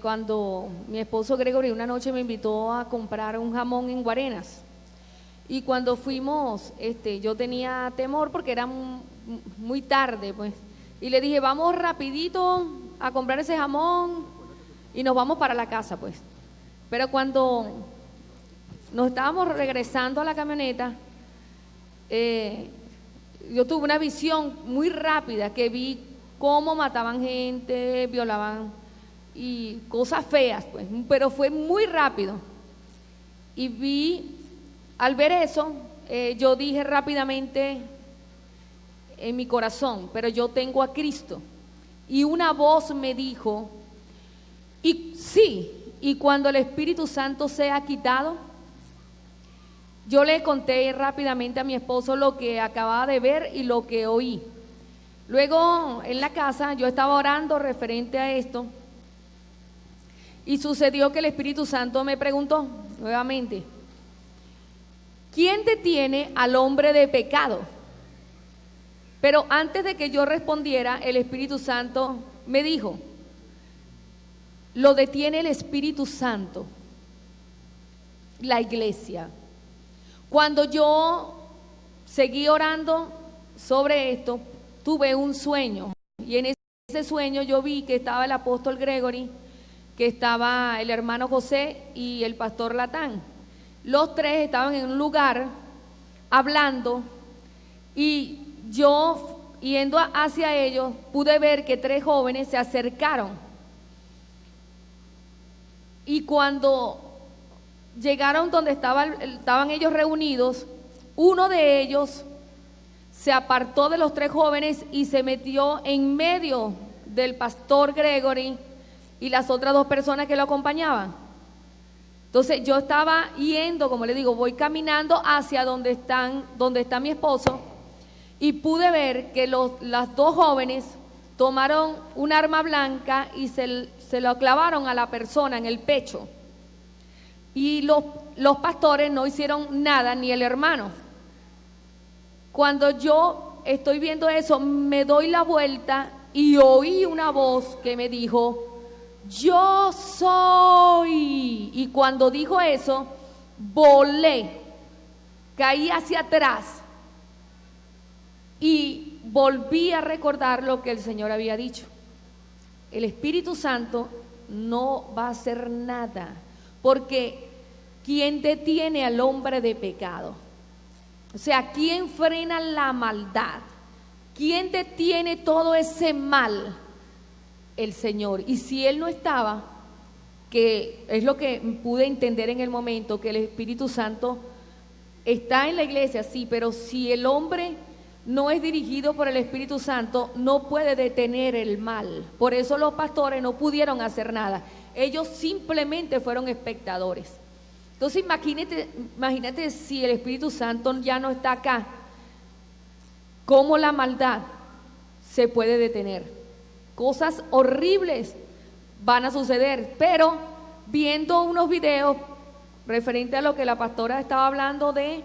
A: Cuando mi esposo Gregory una noche me invitó a comprar un jamón en Guarenas. Y cuando fuimos, yo tenía temor porque era muy tarde, pues. Y le dije, vamos rapidito a comprar ese jamón y nos vamos para la casa, pues. Pero cuando nos estábamos regresando a la camioneta, yo tuve una visión muy rápida que vi cómo mataban gente, violaban y cosas feas, pues. Pero fue muy rápido. Y vi, al ver eso, yo dije rápidamente en mi corazón, pero yo tengo a Cristo. Y una voz me dijo, y sí, y cuando el Espíritu Santo sea quitado, yo le conté rápidamente a mi esposo lo que acababa de ver y lo que oí. Luego en la casa yo estaba orando referente a esto y sucedió que el Espíritu Santo me preguntó nuevamente, ¿quién detiene al hombre de pecado? Pero antes de que yo respondiera, el Espíritu Santo me dijo, lo detiene el Espíritu Santo, la iglesia. Cuando yo seguí orando sobre esto, tuve un sueño y en ese sueño yo vi que estaba el apóstol Gregory, que estaba el hermano José y el pastor Latán. Los tres estaban en un lugar hablando y yo, yendo hacia ellos, pude ver que 3 jóvenes se acercaron. Y cuando llegaron donde estaban ellos reunidos, uno de ellos se apartó de los 3 jóvenes y se metió en medio del pastor Gregory y las otras 2 personas que lo acompañaban. Entonces yo estaba yendo, como le digo, voy caminando hacia donde está mi esposo, y pude ver que las 2 jóvenes tomaron un arma blanca y se lo clavaron a la persona en el pecho. Y los pastores no hicieron nada, ni el hermano. Cuando yo estoy viendo eso, me doy la vuelta y oí una voz que me dijo: yo soy. Y cuando dijo eso, volé, caí hacia atrás y volví a recordar lo que el Señor había dicho. El Espíritu Santo no va a hacer nada, porque ¿quién detiene al hombre de pecado? O sea, ¿quién frena la maldad? ¿Quién detiene todo ese mal? El Señor. Y si Él no estaba, que es lo que pude entender en el momento, que el Espíritu Santo está en la iglesia, sí, pero si el hombre no es dirigido por el Espíritu Santo, no puede detener el mal. Por eso los pastores no pudieron hacer nada. Ellos simplemente fueron espectadores. Entonces imagínate si el Espíritu Santo ya no está acá, ¿cómo la maldad se puede detener? Cosas horribles van a suceder, pero viendo unos videos referente a lo que la pastora estaba hablando de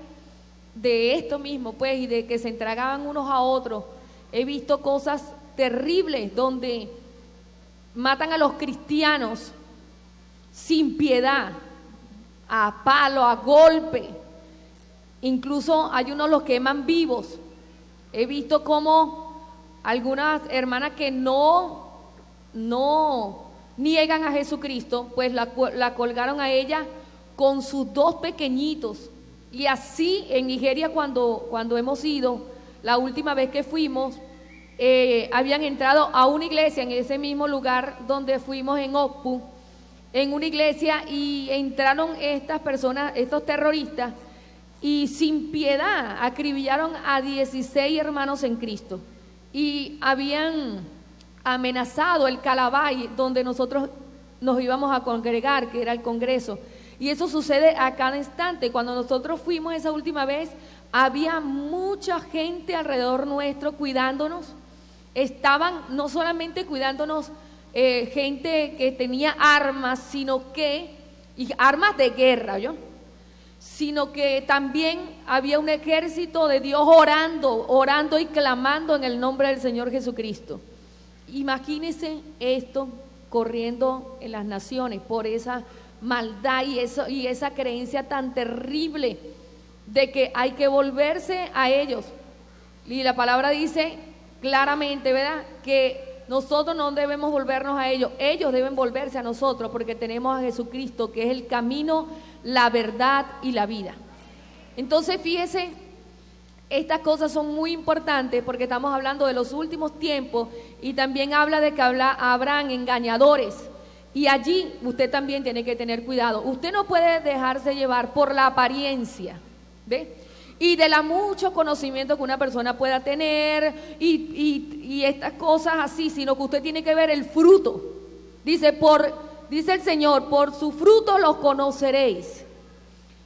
A: esto mismo, pues, y de que se entregaban unos a otros, he visto cosas terribles donde matan a los cristianos sin piedad, a palo, a golpe, incluso hay unos los queman vivos. He visto cómo algunas hermanas que no niegan a Jesucristo, pues la colgaron a ella con sus 2 pequeñitos. Y así en Nigeria, cuando hemos ido, la última vez que fuimos, habían entrado a una iglesia en ese mismo lugar donde fuimos en Okpu, en una iglesia, y entraron estas personas, estos terroristas, y sin piedad acribillaron a 16 hermanos en Cristo. Y habían amenazado el Calabay, donde nosotros nos íbamos a congregar, que era el Congreso. Y eso sucede a cada instante. Cuando nosotros fuimos esa última vez, había mucha gente alrededor nuestro cuidándonos. Estaban no solamente cuidándonos gente que tenía armas, sino que, y armas de guerra, ¿yo? Sino que también había un ejército de Dios orando y clamando en el nombre del Señor Jesucristo. Imagínense esto corriendo en las naciones por esa maldad y esa creencia tan terrible de que hay que volverse a ellos. Y la palabra dice claramente, ¿verdad?, que nosotros no debemos volvernos a ellos deben volverse a nosotros, porque tenemos a Jesucristo, que es el camino, la verdad y la vida. Entonces, fíjese, estas cosas son muy importantes porque estamos hablando de los últimos tiempos, y también habla de que habrán engañadores, y allí usted también tiene que tener cuidado. Usted no puede dejarse llevar por la apariencia, ¿ve?, y de la mucho conocimiento que una persona pueda tener y estas cosas así, sino que usted tiene que ver el fruto. Dice el Señor, por su fruto los conoceréis.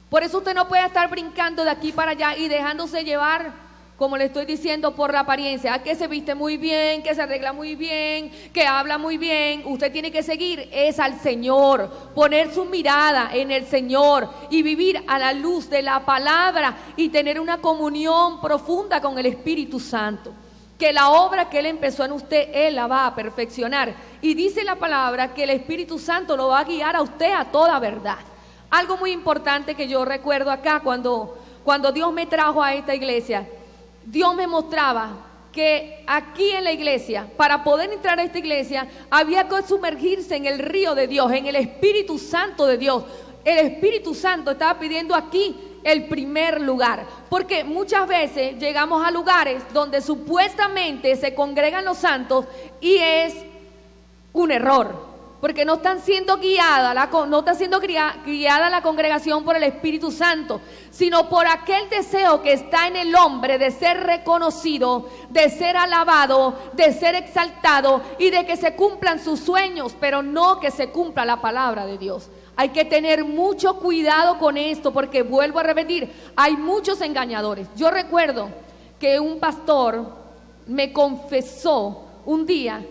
A: Por eso usted no puede estar brincando de aquí para allá y dejándose llevar, como le estoy diciendo, por la apariencia, que se viste muy bien, que se arregla muy bien, que habla muy bien. Usted tiene que seguir es al Señor, poner su mirada en el Señor y vivir a la luz de la palabra y tener una comunión profunda con el Espíritu Santo, que la obra que Él empezó en usted, Él la va a perfeccionar. Y dice la palabra que el Espíritu Santo lo va a guiar a usted a toda verdad. Algo muy importante que yo recuerdo acá, cuando Dios me trajo a esta iglesia, Dios me mostraba que aquí en la iglesia, para poder entrar a esta iglesia, había que sumergirse en el río de Dios, en el Espíritu Santo de Dios. El Espíritu Santo estaba pidiendo aquí el primer lugar, porque muchas veces llegamos a lugares donde supuestamente se congregan los santos y es un error. porque no están siendo guiada la congregación por el Espíritu Santo, sino por aquel deseo que está en el hombre de ser reconocido, de ser alabado, de ser exaltado y de que se cumplan sus sueños, pero no que se cumpla la palabra de Dios. Hay que tener mucho cuidado con esto, porque vuelvo a repetir, hay muchos engañadores. Yo recuerdo que un pastor me confesó un día,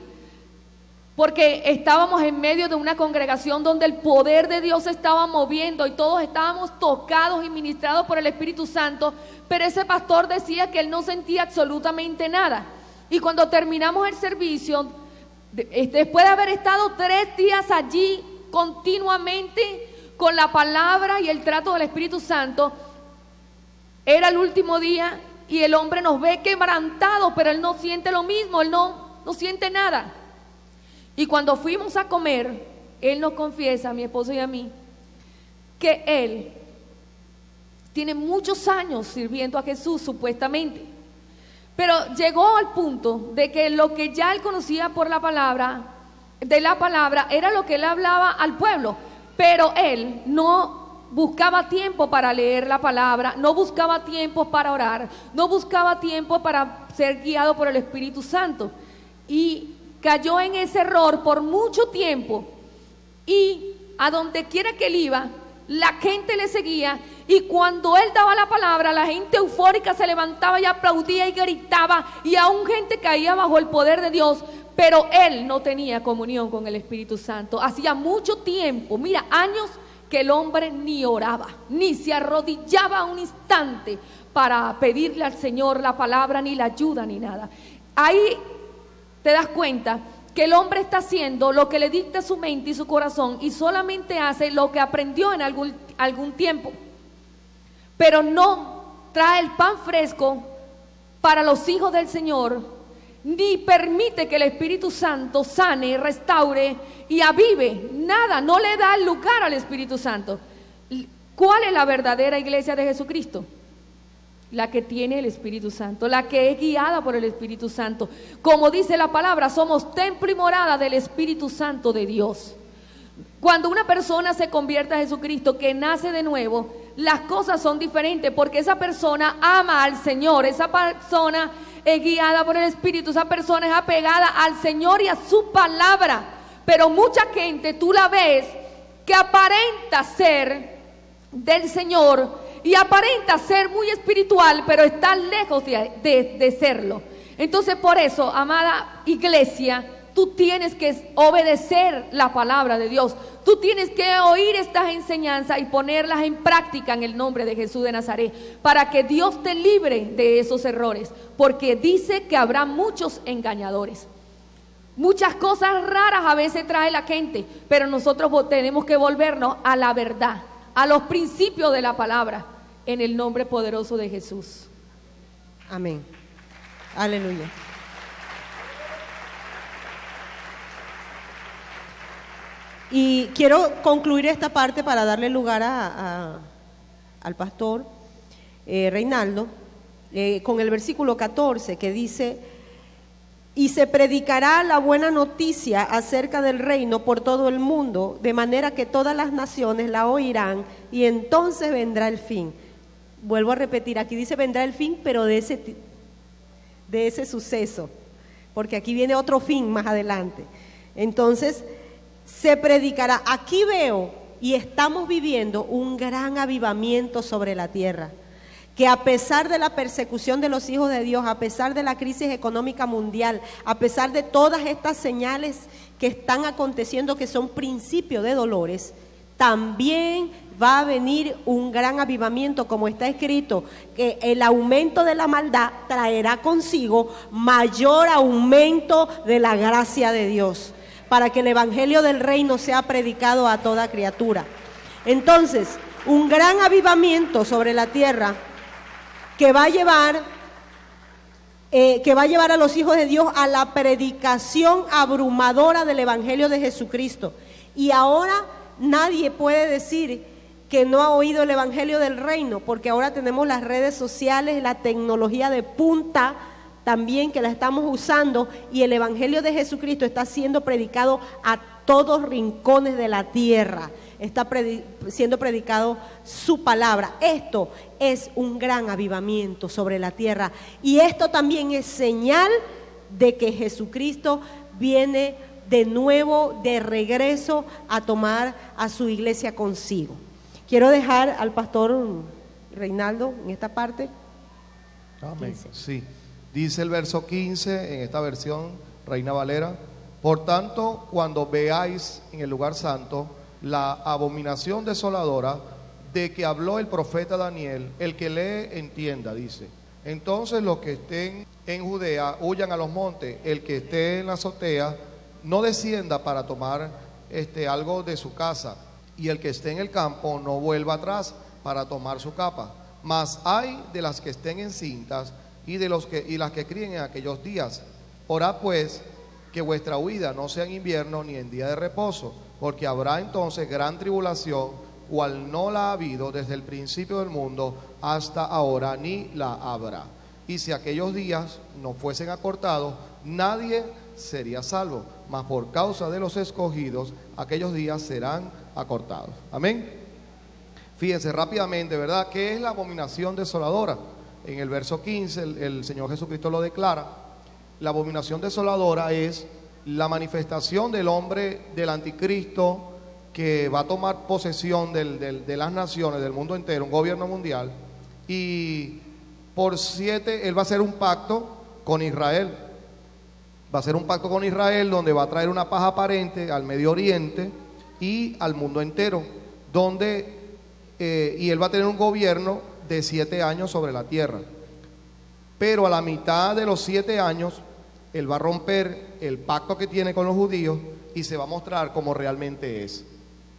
A: porque estábamos en medio de una congregación donde el poder de Dios se estaba moviendo y todos estábamos tocados y ministrados por el Espíritu Santo, pero ese pastor decía que él no sentía absolutamente nada. Y cuando terminamos el servicio, después de haber estado 3 días allí continuamente con la palabra y el trato del Espíritu Santo, era el último día y el hombre nos ve quebrantados, pero él no siente lo mismo, él no siente nada. Y cuando fuimos a comer, él nos confiesa, a mi esposo y a mí, que él tiene muchos años sirviendo a Jesús, supuestamente. Pero llegó al punto de que lo que ya él conocía por la palabra, era lo que él hablaba al pueblo. Pero él no buscaba tiempo para leer la palabra, no buscaba tiempo para orar, no buscaba tiempo para ser guiado por el Espíritu Santo. Y cayó en ese error por mucho tiempo, y a donde quiera que él iba, la gente le seguía, y cuando él daba la palabra, la gente eufórica se levantaba y aplaudía y gritaba, y aún gente caía bajo el poder de Dios, pero él no tenía comunión con el Espíritu Santo. Hacía mucho tiempo, años, que el hombre ni oraba, ni se arrodillaba un instante para pedirle al Señor la palabra, ni la ayuda, ni nada. Ahí te das cuenta que el hombre está haciendo lo que le dicta su mente y su corazón, y solamente hace lo que aprendió en algún tiempo, pero no trae el pan fresco para los hijos del Señor, ni permite que el Espíritu Santo sane, restaure y avive. Nada, no le da el lugar al Espíritu Santo. ¿Cuál es la verdadera iglesia de Jesucristo? La que tiene el Espíritu Santo, la que es guiada por el Espíritu Santo. Como dice la palabra, somos templo y morada del Espíritu Santo de Dios. Cuando una persona se convierte a Jesucristo, que nace de nuevo, las cosas son diferentes, porque esa persona ama al Señor, esa persona es guiada por el Espíritu, esa persona es apegada al Señor y a su palabra. Pero mucha gente, tú la ves, que aparenta ser del Señor y aparenta ser muy espiritual, pero está lejos de serlo. Entonces, por eso, amada iglesia, tú tienes que obedecer la palabra de Dios. Tú tienes que oír estas enseñanzas y ponerlas en práctica en el nombre de Jesús de Nazaret, para que Dios te libre de esos errores, porque dice que habrá muchos engañadores. Muchas cosas raras a veces trae la gente, pero nosotros tenemos que volvernos a la verdad, a los principios de la palabra, en el nombre poderoso de Jesús.
B: Amén. Aleluya. Y quiero concluir esta parte para darle lugar al pastor Reinaldo, con el versículo 14, que dice: y se predicará la buena noticia acerca del reino por todo el mundo, de manera que todas las naciones la oirán, y entonces vendrá el fin. Vuelvo a repetir, aquí dice vendrá el fin, pero de ese suceso, porque aquí viene otro fin más adelante. Entonces, se predicará. Aquí veo y estamos viviendo un gran avivamiento sobre la tierra, que a pesar de la persecución de los hijos de Dios, a pesar de la crisis económica mundial, a pesar de todas estas señales que están aconteciendo, que son principios de dolores, también va a venir un gran avivamiento, como está escrito, que el aumento de la maldad traerá consigo mayor aumento de la gracia de Dios, para que el evangelio del reino sea predicado a toda criatura. Entonces, un gran avivamiento sobre la tierra que va a llevar a los hijos de Dios a la predicación abrumadora del evangelio de Jesucristo. Y ahora nadie puede decir que no ha oído el evangelio del reino, porque ahora tenemos las redes sociales, la tecnología de punta, también que la estamos usando, y el Evangelio de Jesucristo está siendo predicado a todos rincones de la tierra. Está siendo predicado su palabra. Esto es un gran avivamiento sobre la tierra, y esto también es señal de que Jesucristo viene de nuevo, de regreso, a tomar a su iglesia consigo. Quiero dejar al pastor Reinaldo en esta parte.
C: Amén. Sí, dice el verso 15 en esta versión Reina Valera: por tanto, cuando veáis en el lugar santo la abominación desoladora de que habló el profeta Daniel, el que lee entienda, dice. Entonces los que estén en Judea huyan a los montes, el que esté en la azotea no descienda para tomar algo de su casa, y el que esté en el campo no vuelva atrás para tomar su capa. Mas hay de las que estén encintas y las que críen en aquellos días. Orad pues que vuestra huida no sea en invierno ni en día de reposo, porque habrá entonces gran tribulación, cual no la ha habido desde el principio del mundo hasta ahora, ni la habrá. Y si aquellos días no fuesen acortados, nadie sería salvo, mas por causa de los escogidos, aquellos días serán acortados. Amén. Fíjense rápidamente, ¿verdad? ¿Qué es la abominación desoladora? En el verso 15 el Señor Jesucristo lo declara. La abominación desoladora es la manifestación del hombre, del anticristo, que va a tomar posesión de las naciones, del mundo entero, un gobierno mundial, y por 7 él va a hacer un pacto con Israel. Va a hacer un pacto con Israel donde va a traer una paz aparente al Medio Oriente y al mundo entero, donde y él va a tener un gobierno de 7 años sobre la tierra. Pero a la mitad de los 7 años él va a romper el pacto que tiene con los judíos y se va a mostrar como realmente es.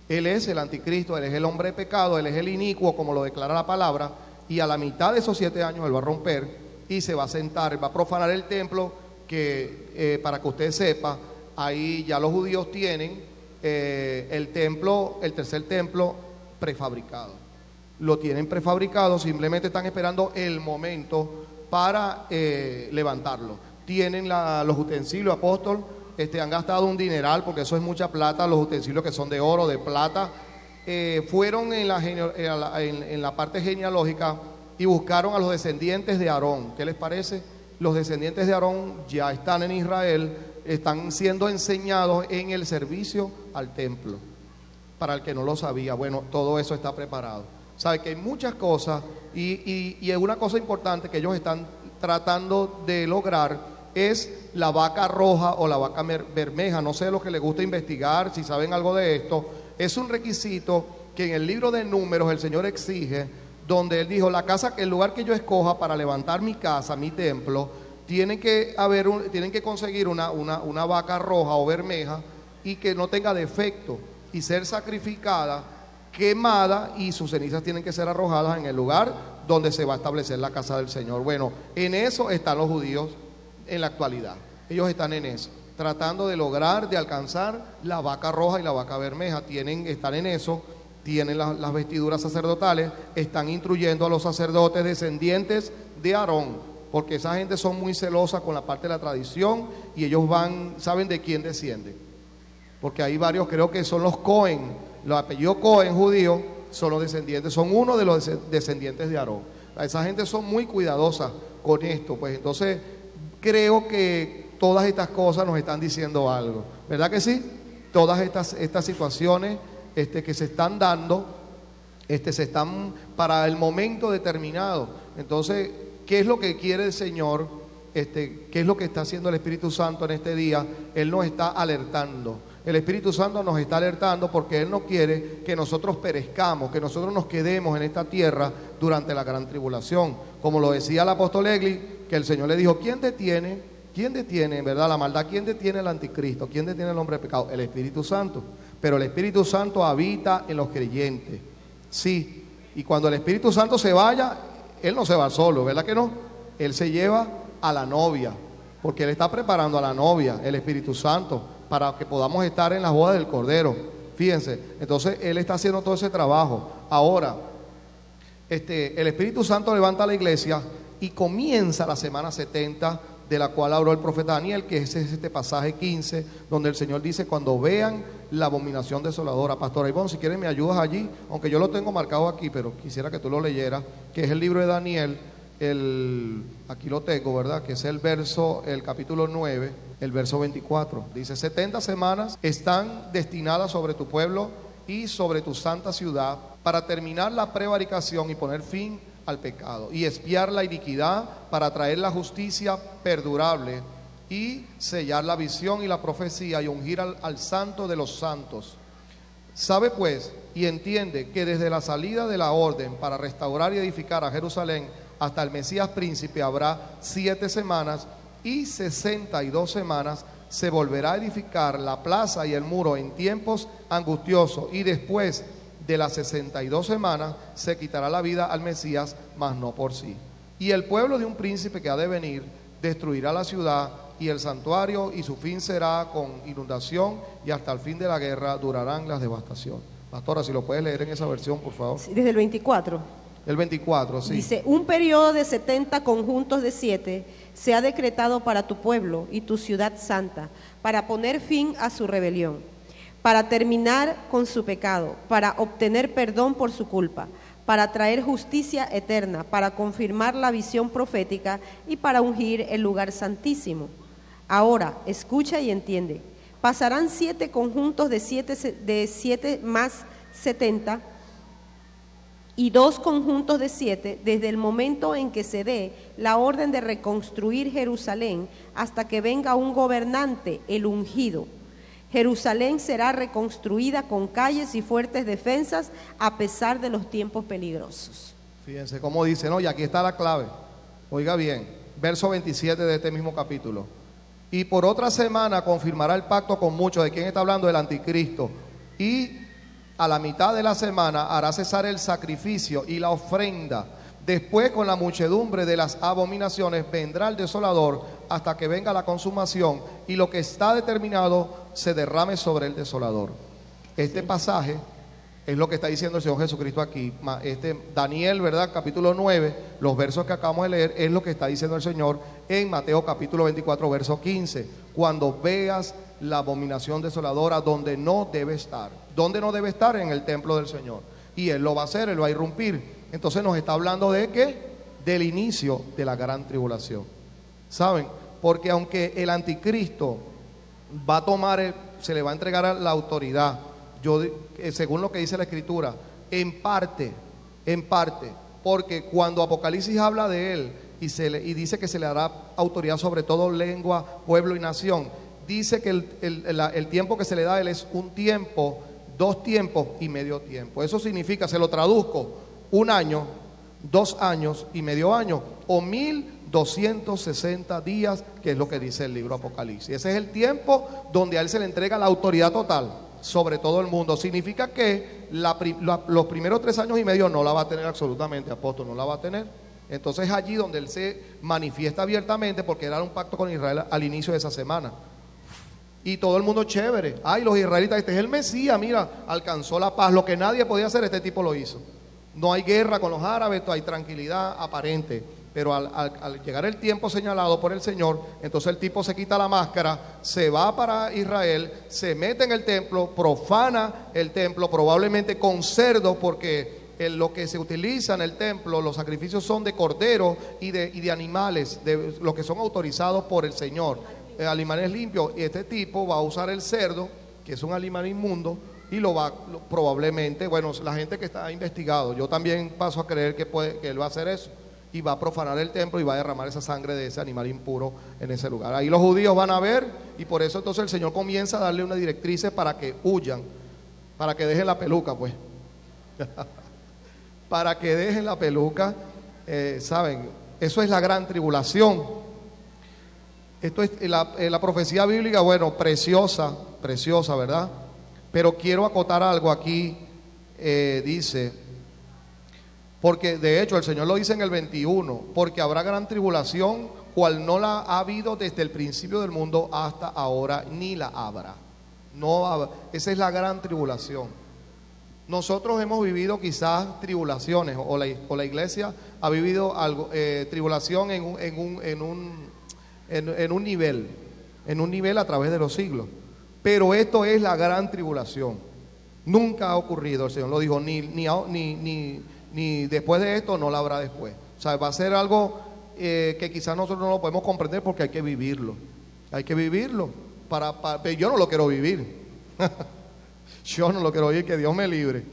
C: Él es el anticristo, él es el hombre de pecado, él es el inicuo, como lo declara la palabra, y a la mitad de esos 7 años él va a romper y se va a sentar, él va a profanar el templo, que para que usted sepa, ahí ya los judíos tienen el templo, el tercer templo prefabricado. Lo tienen prefabricado, simplemente están esperando el momento para levantarlo. Tienen los utensilios, apóstol, han gastado un dineral, porque eso es mucha plata, los utensilios que son de oro, de plata. Fueron en la parte genealógica y buscaron a los descendientes de Aarón. ¿Qué les parece? Los descendientes de Aarón ya están en Israel, están siendo enseñados en el servicio al templo. Para el que no lo sabía, bueno, todo eso está preparado. Sabe que hay muchas cosas y es una cosa importante que ellos están tratando de lograr, es la vaca roja o la vaca bermeja. No sé lo que les gusta investigar, si saben algo de esto. Es un requisito que en el libro de Números el Señor exige, donde Él dijo: el lugar que yo escoja para levantar mi casa, mi templo, tienen que conseguir una vaca roja o bermeja y que no tenga defecto, y ser sacrificada, quemada, y sus cenizas tienen que ser arrojadas en el lugar donde se va a establecer la casa del Señor. Bueno, en eso están los judíos en la actualidad. Ellos están en eso, tratando de lograr, de alcanzar la vaca roja y la vaca bermeja. Están en eso, tienen las vestiduras sacerdotales, están instruyendo a los sacerdotes descendientes de Aarón, porque esa gente son muy celosas con la parte de la tradición, y ellos saben de quién descienden, porque hay varios, creo que son los Cohen, los apellidos Cohen judíos, son los descendientes, son uno de los descendientes de Aarón. Esa gente son muy cuidadosas con esto, pues entonces creo que todas estas cosas nos están diciendo algo, ¿verdad que sí? Todas estas situaciones que se están dando, se están para el momento determinado. Entonces, ¿qué es lo que quiere el Señor? ¿Qué es lo que está haciendo el Espíritu Santo en este día? Él nos está alertando. El Espíritu Santo nos está alertando porque Él no quiere que nosotros perezcamos, que nosotros nos quedemos en esta tierra durante la gran tribulación. Como lo decía el apóstol Egli, que el Señor le dijo: ¿quién detiene, en verdad, la maldad? ¿Quién detiene el anticristo? ¿Quién detiene el hombre de pecado? El Espíritu Santo. Pero el Espíritu Santo habita en los creyentes. Sí, y cuando el Espíritu Santo se vaya, Él no se va solo, ¿verdad que no? Él se lleva a la novia, porque Él está preparando a la novia, el Espíritu Santo, para que podamos estar en las bodas del Cordero. Fíjense, entonces Él está haciendo todo ese trabajo. Ahora, el Espíritu Santo levanta a la iglesia y comienza la semana 70 de la cual habló el profeta Daniel, que ese es este pasaje 15, donde el Señor dice, cuando vean la abominación desoladora. Pastor Ivonne, si quieres me ayudas allí, aunque yo lo tengo marcado aquí, pero quisiera que tú lo leyeras, que es el libro de Daniel, aquí lo tengo, ¿verdad? Que es el capítulo 9, el verso 24. Dice, 70 semanas están destinadas sobre tu pueblo y sobre tu santa ciudad para terminar la prevaricación y poner fin al pecado y expiar la iniquidad para traer la justicia perdurable y sellar la visión y la profecía y ungir al santo de los santos. Sabe pues y entiende que desde la salida de la orden para restaurar y edificar a Jerusalén hasta el Mesías príncipe habrá 7 semanas y 62 semanas se volverá a edificar la plaza y el muro en tiempos angustiosos, y después de las 62 semanas se quitará la vida al Mesías, mas no por sí. Y el pueblo de un príncipe que ha de venir destruirá la ciudad y el santuario, y su fin será con inundación, y hasta el fin de la guerra durarán las devastaciones. Pastora, si lo puedes leer en esa versión, por favor.
B: Sí, desde el 24.
C: El 24, sí.
B: Dice, un periodo de 70 conjuntos de 7 se ha decretado para tu pueblo y tu ciudad santa, para poner fin a su rebelión, para terminar con su pecado, para obtener perdón por su culpa, para traer justicia eterna, para confirmar la visión profética y para ungir el lugar santísimo. Ahora, escucha y entiende. Pasarán 7 conjuntos de 7 más 70 y 2 conjuntos de 7 desde el momento en que se dé la orden de reconstruir Jerusalén hasta que venga un gobernante, el ungido. Jerusalén será reconstruida con calles y fuertes defensas a pesar de los tiempos peligrosos.
C: Fíjense cómo dice, ¿no? Y aquí está la clave. Oiga bien, verso 27 de este mismo capítulo. Y por otra semana confirmará el pacto con muchos. ¿De quién está hablando? Del anticristo. Y a la mitad de la semana hará cesar el sacrificio y la ofrenda. Después, con la muchedumbre de las abominaciones, vendrá el desolador hasta que venga la consumación y lo que está determinado se derrame sobre el desolador. Este pasaje es lo que está diciendo el Señor Jesucristo aquí. Daniel, ¿verdad? Capítulo 9, los versos que acabamos de leer, es lo que está diciendo el Señor en Mateo capítulo 24, verso 15. Cuando veas la abominación desoladora donde no debe estar. ¿Dónde no debe estar? En el templo del Señor. Y Él lo va a hacer, Él va a irrumpir. Entonces nos está hablando de ¿qué? Del inicio de la gran tribulación. ¿Saben? Porque aunque el anticristo va a tomar, se le va a entregar a la autoridad, según lo que dice la Escritura, en parte, porque cuando Apocalipsis habla de Él y dice que se le dará autoridad sobre todo lengua, pueblo y nación, dice que el tiempo que se le da a Él es un tiempo, 2 tiempos y medio tiempo. Eso significa, se lo traduzco, 1 año, 2 años y medio año, o 1260 días, que es lo que dice el libro Apocalipsis. Ese es el tiempo donde a Él se le entrega la autoridad total sobre todo el mundo. Significa que los primeros 3 años y medio no la va a tener absolutamente, apóstol, no la va a tener. Entonces es allí donde Él se manifiesta abiertamente, porque era un pacto con Israel al inicio de esa semana. Y todo el mundo chévere. Ay, los israelitas, este es el Mesías, mira, alcanzó la paz. Lo que nadie podía hacer, este tipo lo hizo. No hay guerra con los árabes, hay tranquilidad aparente. Pero al llegar el tiempo señalado por el Señor, entonces el tipo se quita la máscara, se va para Israel, se mete en el templo, profana el templo, probablemente con cerdos, porque lo que se utiliza en el templo, los sacrificios son de cordero y de animales, de los que son autorizados por el Señor, animales limpios. Y este tipo va a usar el cerdo, que es un animal inmundo, y probablemente, bueno, la gente que está investigado, yo también paso a creer que él va a hacer eso, y va a profanar el templo y va a derramar esa sangre de ese animal impuro en ese lugar. Ahí los judíos van a ver, y por eso entonces el Señor comienza a darle una directriz para que huyan, para que dejen la peluca, pues. Para que dejen la peluca, ¿saben? Eso es la gran tribulación. Esto es la profecía bíblica, bueno, preciosa, ¿verdad? Pero quiero acotar algo aquí, dice... Porque de hecho el Señor lo dice en el 21, porque habrá gran tribulación, cual no la ha habido desde el principio del mundo hasta ahora, ni la habrá. Esa es la gran tribulación. Nosotros hemos vivido quizás tribulaciones, o la iglesia ha vivido algo, tribulación en en un nivel a través de los siglos. Pero esto es la gran tribulación. Nunca ha ocurrido, el Señor lo dijo, ni después de esto no la habrá después. O sea, va a ser algo que quizás nosotros no lo podemos comprender porque hay que vivirlo. Hay que vivirlo. Yo no lo quiero vivir. Yo no lo quiero vivir, que Dios me libre.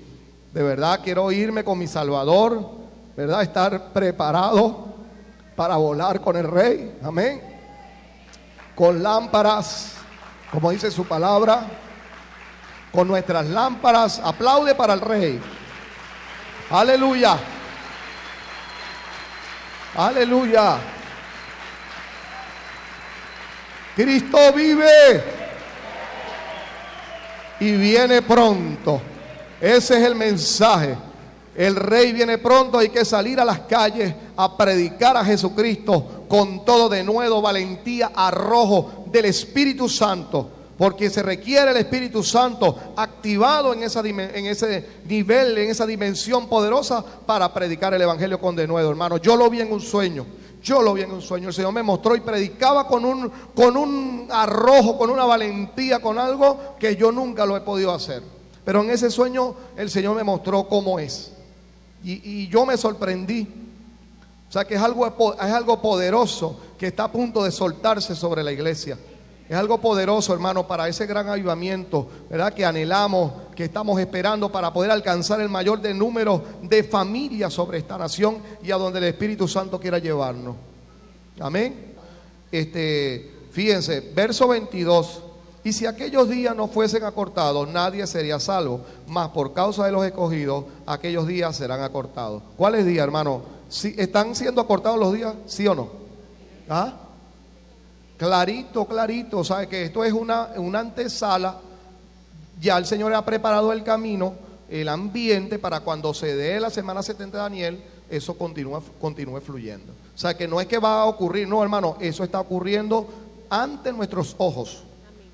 C: De verdad quiero irme con mi Salvador, ¿verdad? Estar preparado para volar con el Rey. Amén. Con lámparas, como dice su palabra, con nuestras lámparas. Aplaude para el Rey. Aleluya. Aleluya. Cristo vive y viene pronto. Ese es el mensaje. El Rey viene pronto. Hay que salir a las calles a predicar a Jesucristo con todo denuedo, valentía, arrojo del Espíritu Santo, porque se requiere el Espíritu Santo activado en ese nivel, en esa dimensión poderosa para predicar el Evangelio con denuedo, hermano. Yo lo vi en un sueño. El Señor me mostró y predicaba con un arrojo, con una valentía, con algo que yo nunca lo he podido hacer. Pero en ese sueño el Señor me mostró cómo es. Y yo me sorprendí. O sea que es algo poderoso que está a punto de soltarse sobre la iglesia. Es algo poderoso, hermano, para ese gran avivamiento, ¿verdad? Que anhelamos, que estamos esperando para poder alcanzar el mayor de número de familias sobre esta nación y a donde el Espíritu Santo quiera llevarnos. Amén. Fíjense, verso 22. Y si aquellos días no fuesen acortados, nadie sería salvo, mas por causa de los escogidos, aquellos días serán acortados. ¿Cuáles días, hermano? ¿Están siendo acortados los días? ¿Sí o no? ¿Ah? Clarito, clarito. ¿Sabe que esto es una antesala? Ya el Señor ha preparado el camino, el ambiente para cuando se dé la semana 70 de Daniel, eso continúe fluyendo. O sea que no es que va a ocurrir, no, hermano, eso está ocurriendo ante nuestros ojos.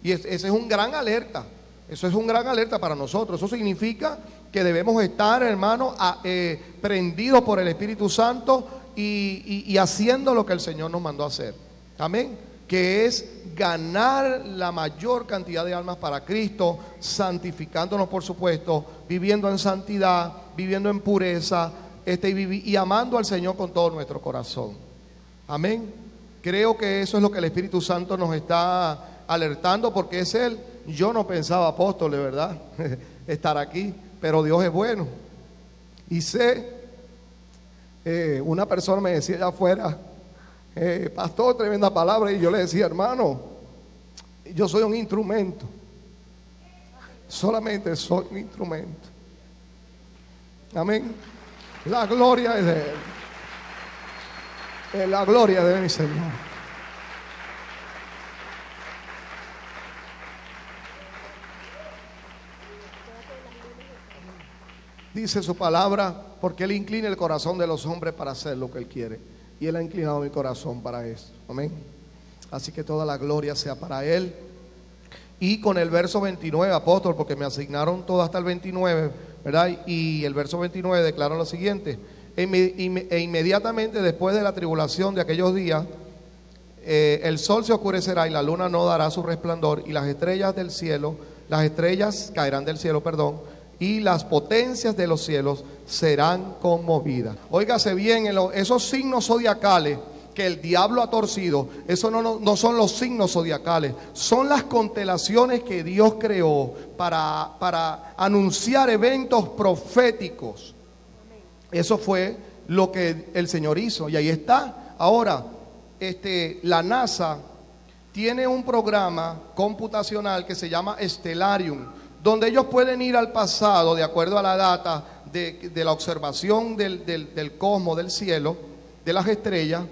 C: Y ese es un gran alerta. Eso es un gran alerta para nosotros. Eso significa que debemos estar, hermano, prendidos por el Espíritu Santo y haciendo lo que el Señor nos mandó a hacer. Amén. Que es ganar la mayor cantidad de almas para Cristo, santificándonos, por supuesto, viviendo en santidad, viviendo en pureza, y amando al Señor con todo nuestro corazón. Amén. Creo que eso es lo que el Espíritu Santo nos está alertando, porque es Él. Yo no pensaba, apóstol, de verdad, estar aquí, pero Dios es bueno. Y sé, una persona me decía allá afuera, pastor, tremenda palabra, y yo le decía, hermano, yo soy un instrumento, solamente soy un instrumento. Amén. La gloria es de Él, la gloria de mi Señor. Dice su palabra, porque Él inclina el corazón de los hombres para hacer lo que Él quiere. Y Él ha inclinado mi corazón para eso. Amén. Así que toda la gloria sea para Él. Y con el verso 29, apóstol, porque me asignaron todo hasta el 29, ¿verdad? Y el verso 29 declara lo siguiente: e inmediatamente después de la tribulación de aquellos días, el sol se oscurecerá y la luna no dará su resplandor, y las estrellas caerán del cielo, y las potencias de los cielos serán conmovidas. Óigase bien, esos signos zodiacales que el diablo ha torcido, eso no son los signos zodiacales, son las constelaciones que Dios creó para anunciar eventos proféticos. Eso fue lo que el Señor hizo, y ahí está. Ahora, la NASA tiene un programa computacional que se llama Stellarium, donde ellos pueden ir al pasado de acuerdo a la data de la observación del cosmos, del cielo, de las estrellas,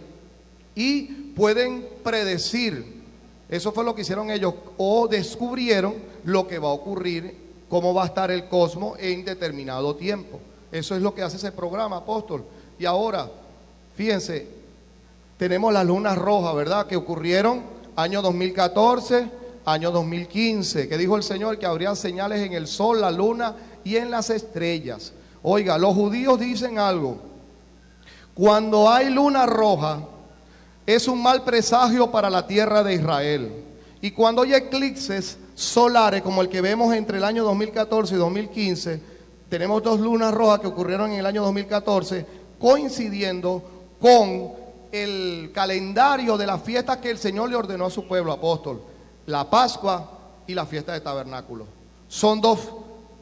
C: y pueden predecir. Eso fue lo que hicieron ellos, o descubrieron lo que va a ocurrir, cómo va a estar el cosmos en determinado tiempo. Eso es lo que hace ese programa, apóstol. Y ahora, fíjense, tenemos las lunas rojas, ¿verdad? Que ocurrieron año 2014, año 2015, que dijo el Señor que habría señales en el sol, la luna y en las estrellas. Oiga, los judíos dicen algo: cuando hay luna roja, es un mal presagio para la tierra de Israel. Y cuando hay eclipses solares como el que vemos entre el año 2014 y 2015, tenemos 2 lunas rojas que ocurrieron en el año 2014, coincidiendo con el calendario de las fiestas que el Señor le ordenó a su pueblo, apóstol: la Pascua y la fiesta de tabernáculos. Son 2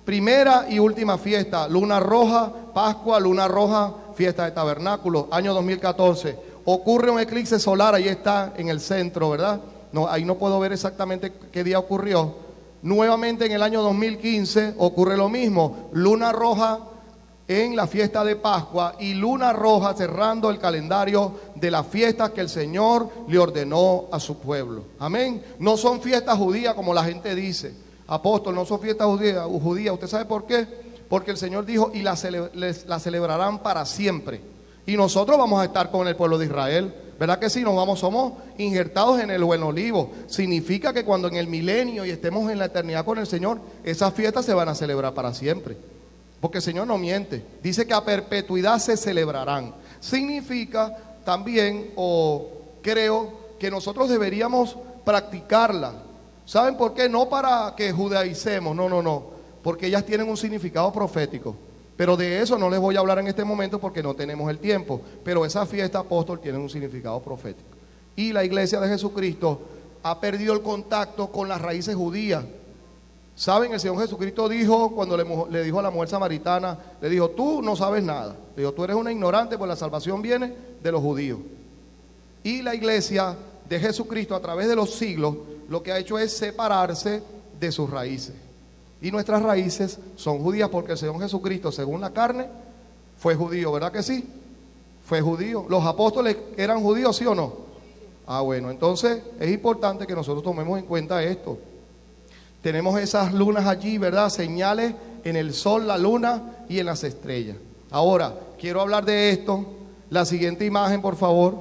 C: primera y última fiesta: luna roja, Pascua; luna roja, fiesta de tabernáculos, año 2014. Ocurre un eclipse solar, ahí está en el centro, ¿verdad? No, ahí no puedo ver exactamente qué día ocurrió. Nuevamente en el año 2015 ocurre lo mismo: luna roja en la fiesta de Pascua y luna roja cerrando el calendario de las fiestas que el Señor le ordenó a su pueblo. Amén. No son fiestas judías como la gente dice. Apóstol, no son fiestas judías. ¿Usted sabe por qué? Porque el Señor dijo: y la celebrarán para siempre. Y nosotros vamos a estar con el pueblo de Israel. ¿Verdad que sí? Somos injertados en el buen olivo. Significa que cuando en el milenio y estemos en la eternidad con el Señor, esas fiestas se van a celebrar para siempre. Porque el Señor no miente. Dice que a perpetuidad se celebrarán. Significa también, o creo, que nosotros deberíamos practicarla. ¿Saben por qué? No para que judaicemos, no. Porque ellas tienen un significado profético. Pero de eso no les voy a hablar en este momento porque no tenemos el tiempo. Pero esa fiesta, apóstol, tiene un significado profético. Y la iglesia de Jesucristo ha perdido el contacto con las raíces judías. ¿Saben? El Señor Jesucristo dijo, cuando le dijo a la mujer samaritana, le dijo: tú no sabes nada. Le dijo: tú eres una ignorante, pues la salvación viene de los judíos. Y la iglesia de Jesucristo, a través de los siglos, lo que ha hecho es separarse de sus raíces. Y nuestras raíces son judías porque el Señor Jesucristo, según la carne, fue judío, ¿verdad que sí? Fue judío. ¿Los apóstoles eran judíos, sí o no? Ah, bueno, entonces es importante que nosotros tomemos en cuenta esto. Tenemos esas lunas allí, ¿verdad? Señales en el sol, la luna y en las estrellas. Ahora, quiero hablar de esto. La siguiente imagen, por favor.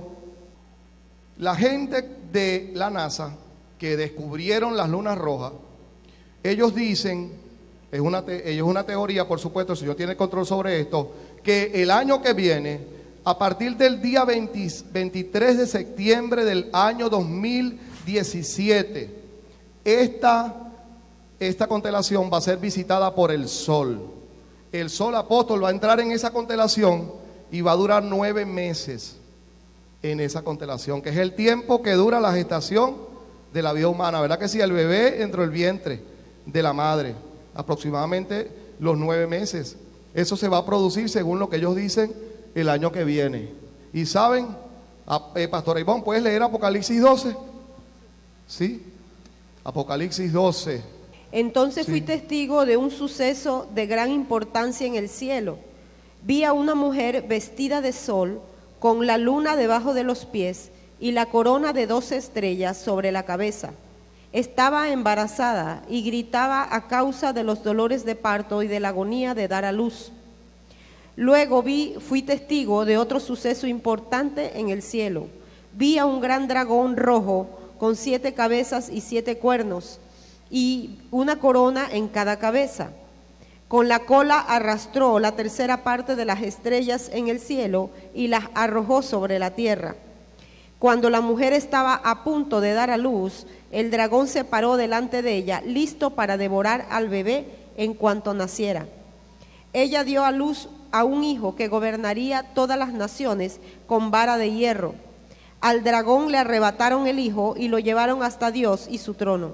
C: La gente de la NASA que descubrieron las lunas rojas, ellos dicen, es una teoría, por supuesto, el Señor tiene control sobre esto, que el año que viene, a partir del día 23 de septiembre del año 2017, esta constelación va a ser visitada por el Sol. El Sol, apóstol, va a entrar en esa constelación y va a durar 9 meses en esa constelación, que es el tiempo que dura la gestación de la vida humana, ¿verdad que sí? El bebé dentro del vientre de la madre, aproximadamente los 9 meses. Eso se va a producir, según lo que ellos dicen, el año que viene. Y saben, Pastor Ivón, ¿puedes leer Apocalipsis 12? ¿Sí? Apocalipsis 12.
B: Entonces fui testigo de un suceso de gran importancia en el cielo. Vi a una mujer vestida de sol, con la luna debajo de los pies y la corona de 12 estrellas sobre la cabeza. Estaba embarazada y gritaba a causa de los dolores de parto y de la agonía de dar a luz. Luego fui testigo de otro suceso importante en el cielo. Vi a un gran dragón rojo con 7 cabezas y 7 cuernos y una corona en cada cabeza. Con la cola arrastró la tercera parte de las estrellas en el cielo y las arrojó sobre la tierra. Cuando la mujer estaba a punto de dar a luz, el dragón se paró delante de ella, listo para devorar al bebé en cuanto naciera. Ella dio a luz a un hijo que gobernaría todas las naciones con vara de hierro. Al dragón le arrebataron el hijo y lo llevaron hasta Dios y su trono.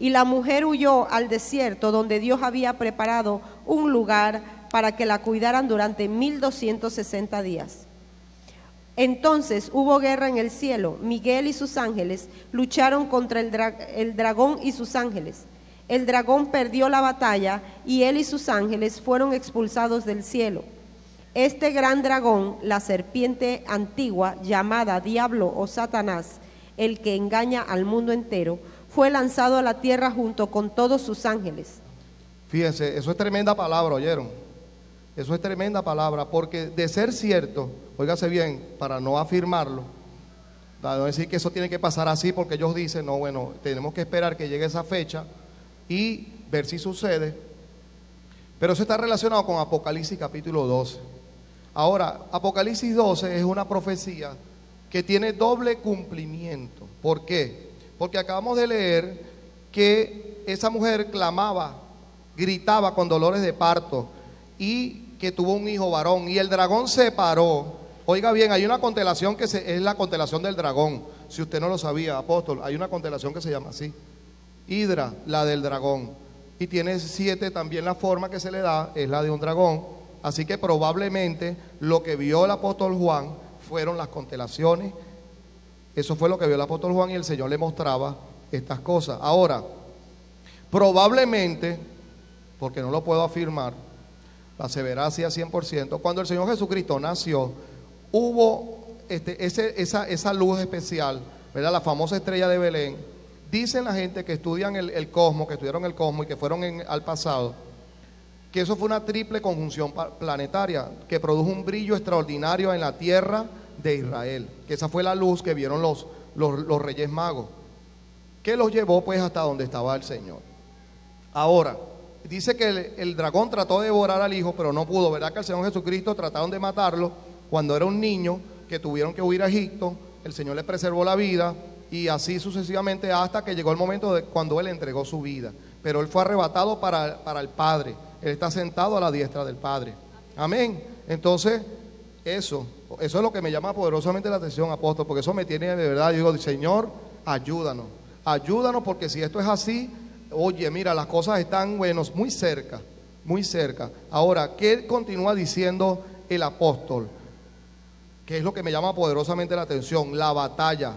B: Y la mujer huyó al desierto, donde Dios había preparado un lugar para que la cuidaran durante 1260 días. Entonces hubo guerra en el cielo. Miguel y sus ángeles lucharon contra el dragón y sus ángeles. El dragón perdió la batalla y él y sus ángeles fueron expulsados del cielo. Este gran dragón, la serpiente antigua, llamada Diablo o Satanás, el que engaña al mundo entero, fue lanzado a la tierra junto con todos sus ángeles.
C: Fíjense, eso es tremenda palabra, ¿oyeron? Eso es tremenda palabra, porque de ser cierto, óigase bien, para no afirmarlo, no decir que eso tiene que pasar así porque ellos dicen, no, bueno, tenemos que esperar que llegue esa fecha y ver si sucede. Pero eso está relacionado con Apocalipsis capítulo 12. Ahora, Apocalipsis 12 es una profecía que tiene doble cumplimiento. ¿Por qué? Porque acabamos de leer que esa mujer clamaba, gritaba con dolores de parto y que tuvo un hijo varón, y el dragón se paró. Oiga bien, hay una constelación que es la constelación del dragón. Si usted no lo sabía, apóstol, hay una constelación que se llama así, Hidra, la del dragón, y tiene 7 también. La forma que se le da es la de un dragón. Así que probablemente lo que vio el apóstol Juan fueron las constelaciones. Eso fue lo que vio el apóstol Juan, y el Señor le mostraba estas cosas. Ahora, probablemente, porque no lo puedo afirmar, la aseverancia 100%, cuando el Señor Jesucristo nació, hubo esa luz especial, ¿verdad? La famosa estrella de Belén. Dicen la gente que estudian el cosmos, que estudiaron el cosmos y que fueron al pasado, que eso fue una triple conjunción planetaria que produjo un brillo extraordinario en la tierra de Israel, que esa fue la luz que vieron los reyes magos, que los llevó pues hasta donde estaba el Señor. Ahora, dice que el dragón trató de devorar al hijo, pero no pudo. ¿Verdad que el Señor Jesucristo trataron de matarlo cuando era un niño, que tuvieron que huir a Egipto? El Señor le preservó la vida, y así sucesivamente hasta que llegó el momento de cuando Él entregó su vida. Pero Él fue arrebatado para el Padre. Él está sentado a la diestra del Padre. Amén. Entonces, eso es lo que me llama poderosamente la atención, apóstol, porque eso me tiene de verdad. Yo digo, Señor, ayúdanos, porque si esto es así, oye, mira, las cosas están, bueno, muy cerca, muy cerca. Ahora, ¿qué continúa diciendo el apóstol? Que es lo que me llama poderosamente la atención, la batalla.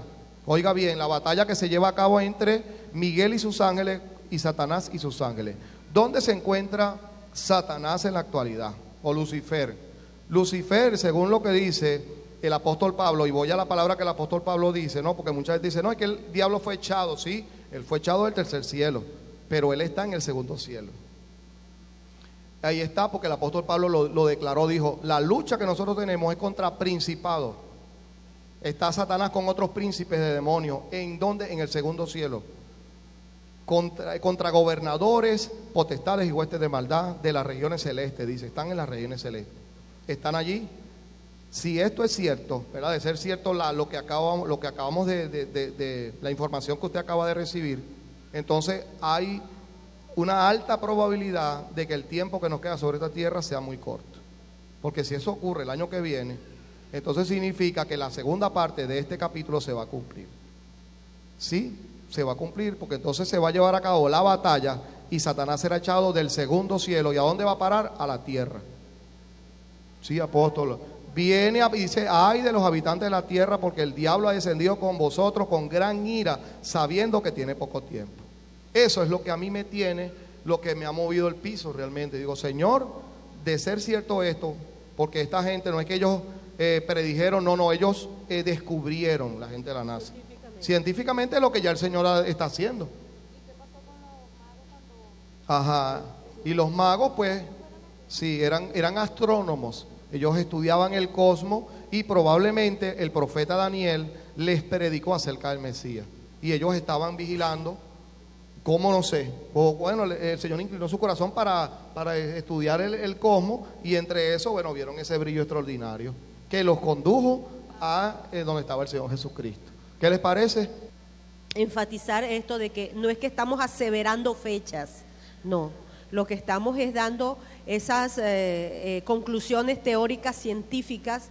C: Oiga bien, la batalla que se lleva a cabo entre Miguel y sus ángeles y Satanás y sus ángeles. ¿Dónde se encuentra Satanás en la actualidad? O Lucifer. Lucifer, según lo que dice el apóstol Pablo, y voy a la palabra que el apóstol Pablo dice, ¿no? Porque muchas veces dicen, no, es que el diablo fue echado. Sí, él fue echado del tercer cielo, pero él está en el segundo cielo. Ahí está, porque el apóstol Pablo lo declaró, dijo, la lucha que nosotros tenemos es contra principados. Está Satanás con otros príncipes de demonios. ¿En dónde? En el segundo cielo. Contra gobernadores, potestades y huestes de maldad de las regiones celestes, dice, están en las regiones celestes. Están allí. Si esto es cierto, ¿verdad? De ser cierto lo que acabamos de la información que usted acaba de recibir, entonces hay una alta probabilidad de que el tiempo que nos queda sobre esta tierra sea muy corto. Porque si eso ocurre el año que viene, entonces significa que la segunda parte de este capítulo se va a cumplir. Sí, se va a cumplir, porque entonces se va a llevar a cabo la batalla y Satanás será echado del segundo cielo. ¿Y a dónde va a parar? A la tierra. Sí, apóstol. Viene y dice, ay de los habitantes de la tierra, porque el diablo ha descendido con vosotros con gran ira, sabiendo que tiene poco tiempo. Eso es lo que a mí me tiene, lo que me ha movido el piso realmente. Digo, Señor, de ser cierto esto, porque esta gente no es que ellos predijeron, no, ellos descubrieron, la gente de la NASA. Científicamente es lo que ya el Señor está haciendo.
D: ¿Y qué pasó con los magos cuando...
C: Ajá. Y los magos, pues, sí, eran astrónomos. Ellos estudiaban el cosmos y probablemente el profeta Daniel les predicó acerca del Mesías. Y ellos estaban vigilando, ¿cómo? No sé. O, bueno, el Señor inclinó su corazón para estudiar el cosmos, y entre eso, bueno, vieron ese brillo extraordinario que los condujo a donde estaba el Señor Jesucristo. ¿Qué les parece?
B: Enfatizar esto de que no es que estamos aseverando fechas, no. Lo que estamos es dando esas conclusiones teóricas científicas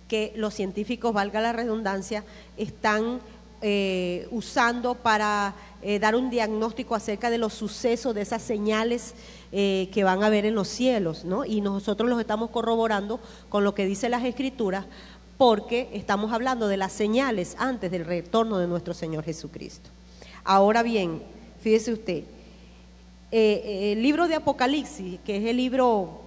B: que los científicos, valga la redundancia, están usando para dar un diagnóstico acerca de los sucesos, de esas señales que van a haber en los cielos, ¿no? Y nosotros los estamos corroborando con lo que dicen las Escrituras, porque estamos hablando de las señales antes del retorno de nuestro Señor Jesucristo. Ahora bien, fíjese usted, el libro de Apocalipsis, que es el libro,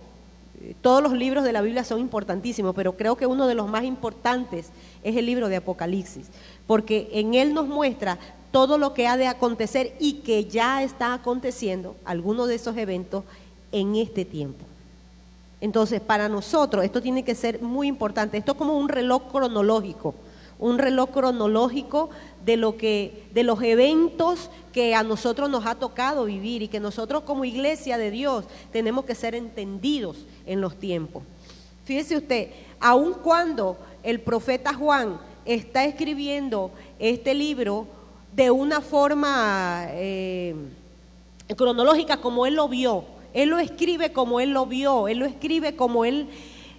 B: todos los libros de la Biblia son importantísimos, pero creo que uno de los más importantes es el libro de Apocalipsis, porque en él nos muestra todo lo que ha de acontecer y que ya está aconteciendo, algunos de esos eventos en este tiempo. Entonces, para nosotros esto tiene que ser muy importante. Esto es como un reloj cronológico de los eventos que a nosotros nos ha tocado vivir y que nosotros como iglesia de Dios tenemos que ser entendidos en los tiempos. Fíjese usted, aun cuando el profeta Juan está escribiendo este libro de una forma cronológica como él lo vio. Él lo escribe como él lo vio, él lo escribe como él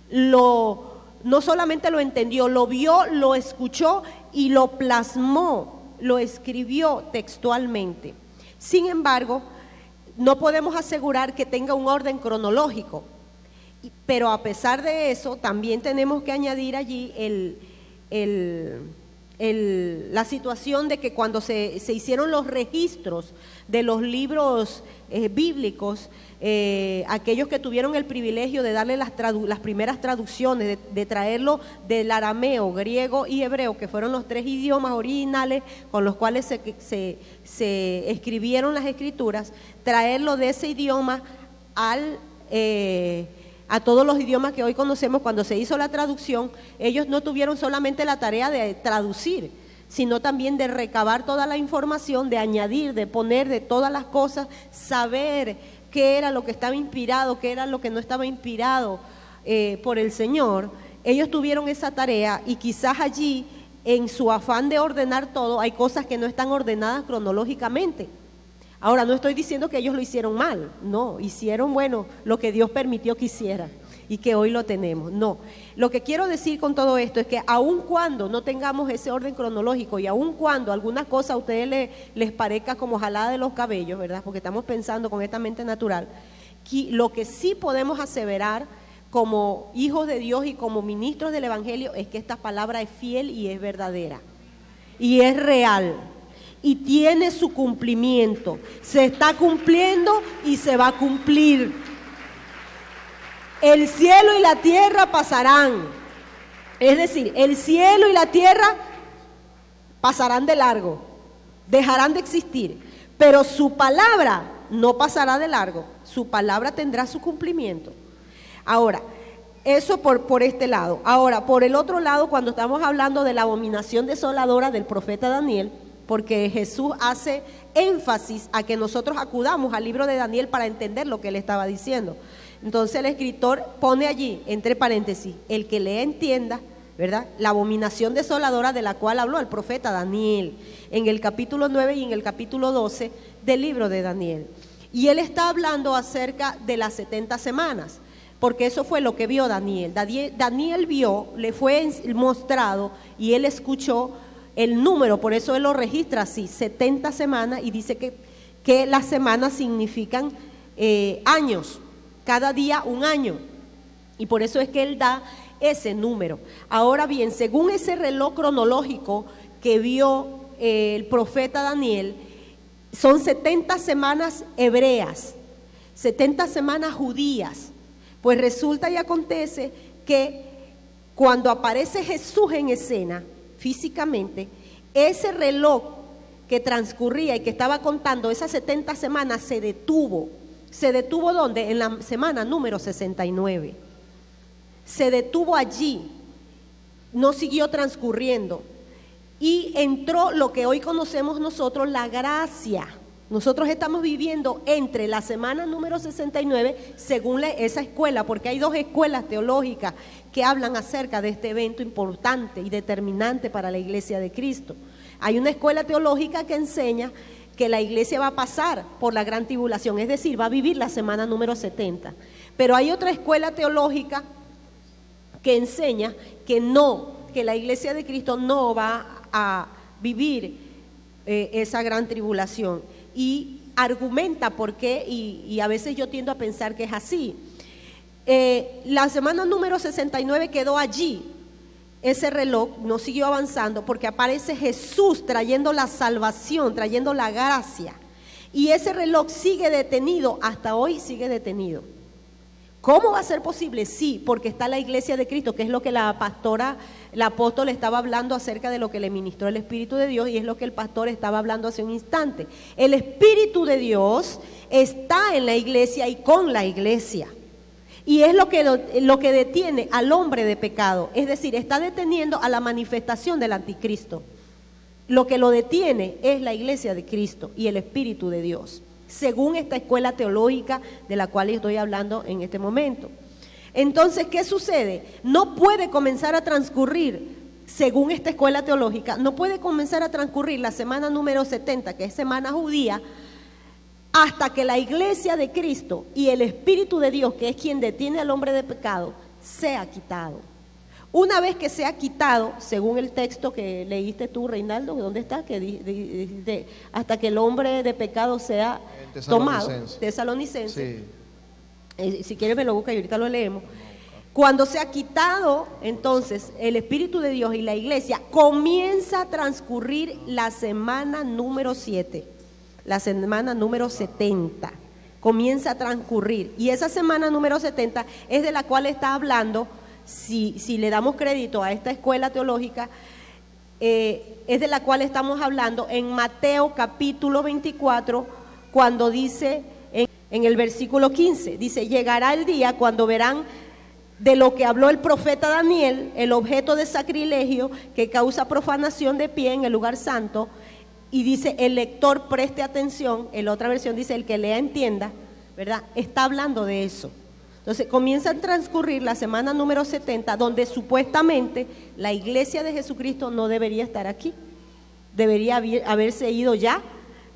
B: no solamente lo entendió, lo vio, lo escuchó y lo plasmó, lo escribió textualmente. Sin embargo, no podemos asegurar que tenga un orden cronológico, pero a pesar de eso, también tenemos que añadir allí la situación de que cuando se hicieron los registros de los libros bíblicos, aquellos que tuvieron el privilegio de darle las primeras traducciones, de traerlo del arameo, griego y hebreo, que fueron los 3 idiomas originales con los cuales se escribieron las escrituras, traerlo de ese idioma a todos los idiomas que hoy conocemos. Cuando se hizo la traducción, ellos no tuvieron solamente la tarea de traducir, sino también de recabar toda la información, de añadir, de poner de todas las cosas, saber qué era lo que estaba inspirado, qué era lo que no estaba inspirado por el Señor. Ellos tuvieron esa tarea y quizás allí, en su afán de ordenar todo, hay cosas que no están ordenadas cronológicamente. Ahora, no estoy diciendo que ellos lo hicieron mal, no, hicieron, bueno, lo que Dios permitió que hicieran y que hoy lo tenemos, no. Lo que quiero decir con todo esto es que aun cuando no tengamos ese orden cronológico y aun cuando algunas cosas a ustedes les parezca como jalada de los cabellos, ¿verdad? Porque estamos pensando con esta mente natural, lo que sí podemos aseverar como hijos de Dios y como ministros del Evangelio es que esta palabra es fiel y es verdadera y es real. Y tiene su cumplimiento, se está cumpliendo y se va a cumplir. El cielo y la tierra pasarán, es decir, el cielo y la tierra pasarán de largo, dejarán de existir, pero su palabra no pasará de largo, su palabra tendrá su cumplimiento. Ahora, eso por este lado. Ahora, por el otro lado, cuando estamos hablando de la abominación desoladora del profeta Daniel, porque Jesús hace énfasis a que nosotros acudamos al libro de Daniel para entender lo que él estaba diciendo. Entonces el escritor pone allí, entre paréntesis, el que lea entienda, ¿verdad? La abominación desoladora de la cual habló el profeta Daniel, en el capítulo 9 y en el capítulo 12 del libro de Daniel. Y él está hablando acerca de las 70 semanas, porque eso fue lo que vio Daniel. Daniel vio, le fue mostrado y él escuchó el número, por eso él lo registra así, 70 semanas, y dice que las semanas significan años, cada día un año, y por eso es que él da ese número. Ahora bien, según ese reloj cronológico que vio el profeta Daniel, son 70 semanas hebreas, 70 semanas judías. Pues resulta y acontece que cuando aparece Jesús en escena, físicamente, ese reloj que transcurría y que estaba contando esas 70 semanas se detuvo. ¿Se detuvo dónde? En la semana número 69. Se detuvo allí, no siguió transcurriendo. Y entró lo que hoy conocemos nosotros, la gracia. Nosotros estamos viviendo entre la semana número 69, según esa escuela, porque hay 2 escuelas teológicas que hablan acerca de este evento importante y determinante para la iglesia de Cristo. Hay una escuela teológica que enseña que la iglesia va a pasar por la gran tribulación, es decir, va a vivir la semana número 70. Pero hay otra escuela teológica que enseña que no, que la iglesia de Cristo no va a vivir esa gran tribulación. Y argumenta por qué, y a veces yo tiendo a pensar que es así. La semana número 69 quedó allí, ese reloj no siguió avanzando porque aparece Jesús trayendo la salvación, trayendo la gracia, y ese reloj sigue detenido, hasta hoy sigue detenido. ¿Cómo va a ser posible? Sí, porque está la iglesia de Cristo, que es lo que la apóstol estaba hablando acerca de lo que le ministró el Espíritu de Dios, y es lo que el pastor estaba hablando hace un instante. El Espíritu de Dios está en la iglesia y con la iglesia, y es lo que detiene al hombre de pecado, es decir, está deteniendo a la manifestación del anticristo. Lo que lo detiene es la iglesia de Cristo y el Espíritu de Dios, según esta escuela teológica de la cual estoy hablando en este momento. Entonces, ¿qué sucede? No puede comenzar a transcurrir según esta escuela teológica, no puede comenzar a transcurrir la semana número 70, que es semana judía, hasta que la iglesia de Cristo y el Espíritu de Dios, que es quien detiene al hombre de pecado, sea quitado. Una vez que sea quitado, según el texto que leíste tú, Reinaldo, ¿dónde está? Que dice, hasta que el hombre de pecado sea tomado, Tesalonicense. Sí. Si quieres me lo busca y ahorita lo leemos. Cuando sea quitado, entonces, el Espíritu de Dios y la iglesia, comienza a transcurrir la semana número 7, la semana número 70, comienza a transcurrir. Y esa semana número 70 es de la cual está hablando, si le damos crédito a esta escuela teológica, es de la cual estamos hablando en Mateo capítulo 24, cuando dice, en el versículo 15, dice, llegará el día cuando verán de lo que habló el profeta Daniel, el objeto de sacrilegio que causa profanación de pie en el lugar santo, y dice, el lector preste atención, en la otra versión dice, el que lea entienda, ¿verdad? Está hablando de eso. Entonces comienza a transcurrir la semana número 70, donde supuestamente la iglesia de Jesucristo no debería estar aquí, debería haberse ido ya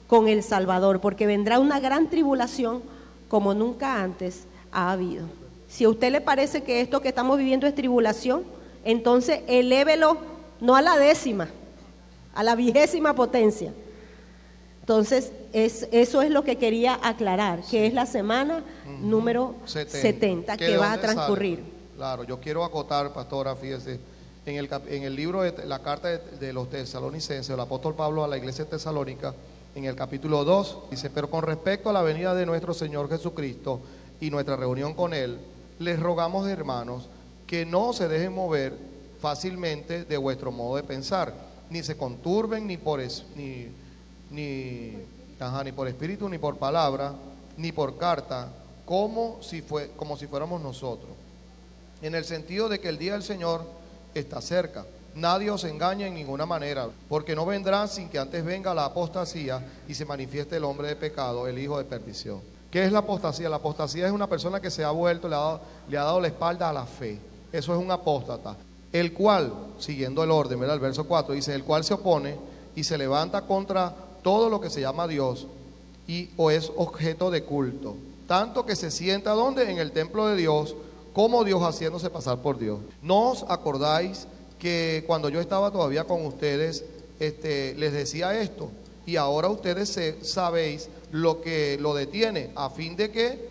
B: con el Salvador, porque vendrá una gran tribulación como nunca antes ha habido. Si a usted le parece que esto que estamos viviendo es tribulación, entonces elévelo no a la décima, a la 20ª potencia. Entonces, eso es lo que quería aclarar, que es la semana número 70 que va a transcurrir.
C: Sale? Claro, yo quiero acotar, pastora, fíjese, en el libro de la carta de los tesalonicenses, el apóstol Pablo a la iglesia tesalónica, en el capítulo 2, dice, pero con respecto a la venida de nuestro Señor Jesucristo y nuestra reunión con Él, les rogamos, hermanos, que no se dejen mover fácilmente de vuestro modo de pensar, ni se conturben ni por espíritu, ni por palabra, ni por carta, como si fuéramos nosotros, en el sentido de que el día del Señor está cerca. Nadie os engañe en ninguna manera, porque no vendrá sin que antes venga la apostasía y se manifieste el hombre de pecado, el hijo de perdición. ¿Qué es la apostasía? La apostasía es una persona que se ha vuelto, le ha dado la espalda a la fe. Eso es un apóstata. El cual, siguiendo el orden, ¿verdad? El verso 4 dice, el cual se opone y se levanta contra todo lo que se llama Dios o es objeto de culto. Tanto que se sienta, ¿dónde? En el templo de Dios, como Dios haciéndose pasar por Dios. ¿No os acordáis que cuando yo estaba todavía con ustedes, les decía esto? Y ahora ustedes sabéis lo que lo detiene, a fin de que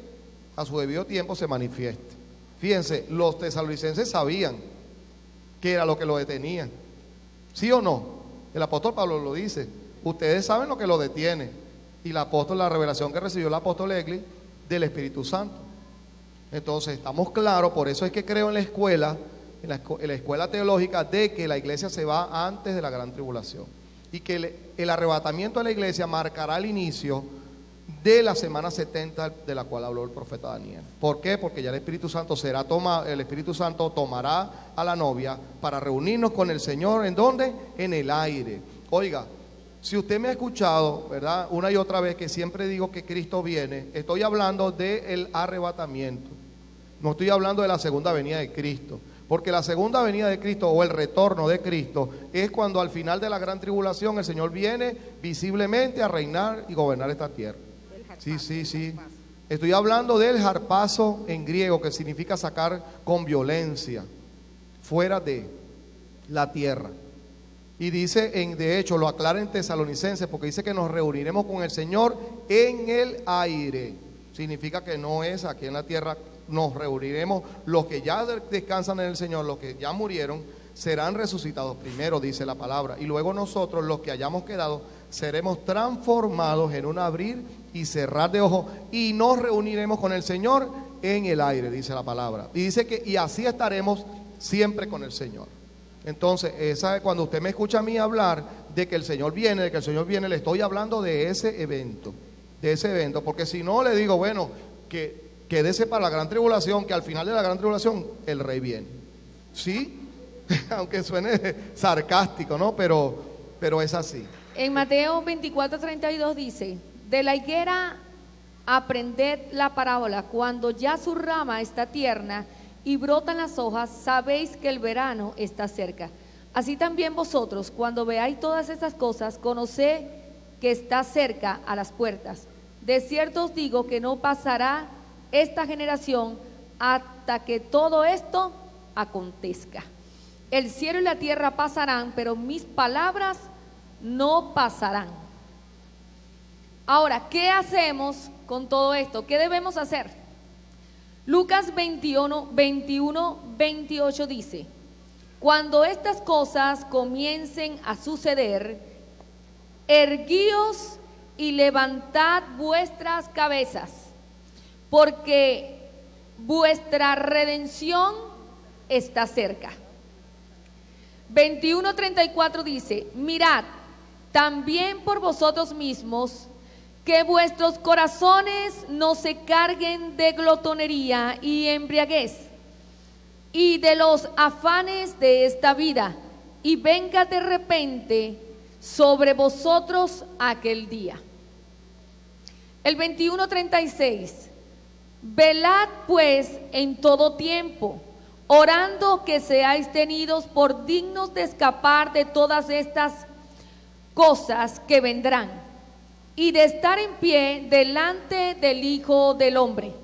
C: a su debido tiempo se manifieste. Fíjense, los tesalonicenses sabían que era lo que lo detenía. ¿Sí o no? El apóstol Pablo lo dice. Ustedes saben lo que lo detiene. Y la revelación que recibió el apóstol Egli del Espíritu Santo. Entonces estamos claros, por eso es que creo en la escuela teológica, de que la iglesia se va antes de la gran tribulación. Y que el arrebatamiento de la iglesia marcará el inicio de la semana 70 de la cual habló el profeta Daniel. ¿Por qué? Porque ya el Espíritu Santo tomará a la novia para reunirnos con el Señor. ¿En dónde? En el aire. Oiga, si usted me ha escuchado, ¿verdad?, una y otra vez que siempre digo que Cristo viene, estoy hablando del arrebatamiento. No estoy hablando de la segunda venida de Cristo. Porque la segunda venida de Cristo o el retorno de Cristo es cuando al final de la gran tribulación el Señor viene visiblemente a reinar y gobernar esta tierra. Sí. Estoy hablando del harpazo en griego, que significa sacar con violencia fuera de la tierra. Y dice, de hecho, lo aclara en Tesalonicenses, porque dice que nos reuniremos con el Señor en el aire. Significa que no es aquí en la tierra. Nos reuniremos, los que ya descansan en el Señor, los que ya murieron, serán resucitados primero, dice la palabra, y luego nosotros, los que hayamos quedado, seremos transformados en un abrir y cerrar de ojos, y nos reuniremos con el Señor en el aire, dice la palabra. Y dice que, y así estaremos siempre con el Señor. Entonces, cuando usted me escucha a mí hablar de que el Señor viene, le estoy hablando de ese evento, porque si no le digo, bueno, que quédese para la gran tribulación, que al final de la gran tribulación el rey viene. ¿Sí? Aunque suene sarcástico, ¿no? Pero es así.
A: En Mateo 24:32 dice, de la higuera aprended la parábola, cuando ya su rama está tierna y brotan las hojas, sabéis que el verano está cerca. Así también vosotros, cuando veáis todas estas cosas, conoced que está cerca a las puertas. De cierto os digo que no pasará esta generación hasta que todo esto acontezca. El cielo y la tierra pasarán, pero mis palabras no pasarán. Ahora, ¿qué hacemos con todo esto? ¿Qué debemos hacer? Lucas 21, 28 dice: cuando estas cosas comiencen a suceder, erguíos y levantad vuestras cabezas, porque vuestra redención está cerca. 21:34 dice: mirad también por vosotros mismos, que vuestros corazones no se carguen de glotonería y embriaguez, y de los afanes de esta vida, y venga de repente sobre vosotros aquel día. El 21:36: velad pues en todo tiempo, orando que seáis tenidos por dignos de escapar de todas estas cosas que vendrán, y de estar en pie delante del Hijo del Hombre.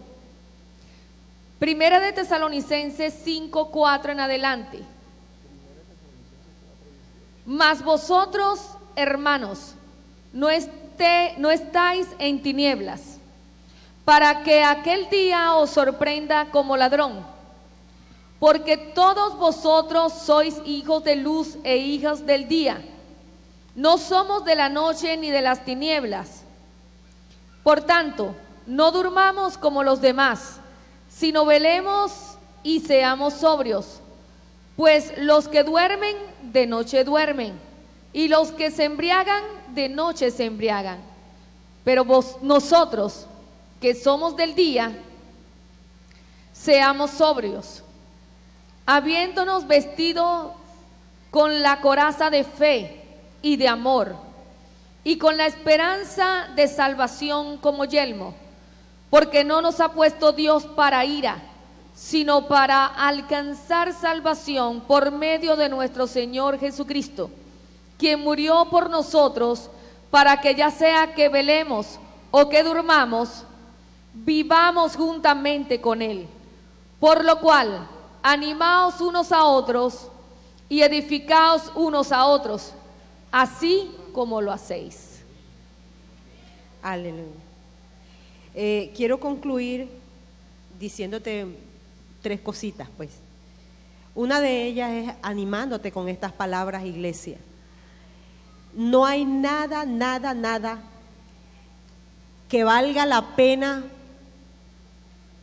A: Primera de Tesalonicenses 5:4 en adelante. Mas vosotros, hermanos, no estáis en tinieblas, para que aquel día os sorprenda como ladrón, porque todos vosotros sois hijos de luz e hijas del día. No somos de la noche ni de las tinieblas. Por tanto, no durmamos como los demás, sino velemos y seamos sobrios. Pues los que duermen, de noche duermen, y los que se embriagan, de noche se embriagan. Pero nosotros, que somos del día, seamos sobrios, habiéndonos vestido con la coraza de fe y de amor, y con la esperanza de salvación como yelmo, porque no nos ha puesto Dios para ira, sino para alcanzar salvación por medio de nuestro Señor Jesucristo, quien murió por nosotros, para que ya sea que velemos o que durmamos, vivamos juntamente con Él. Por lo cual, animaos unos a otros y edificaos unos a otros, así como lo hacéis.
B: Aleluya. Quiero concluir diciéndote 3 cositas, pues. Una de ellas es animándote con estas palabras, iglesia. No hay nada que valga la pena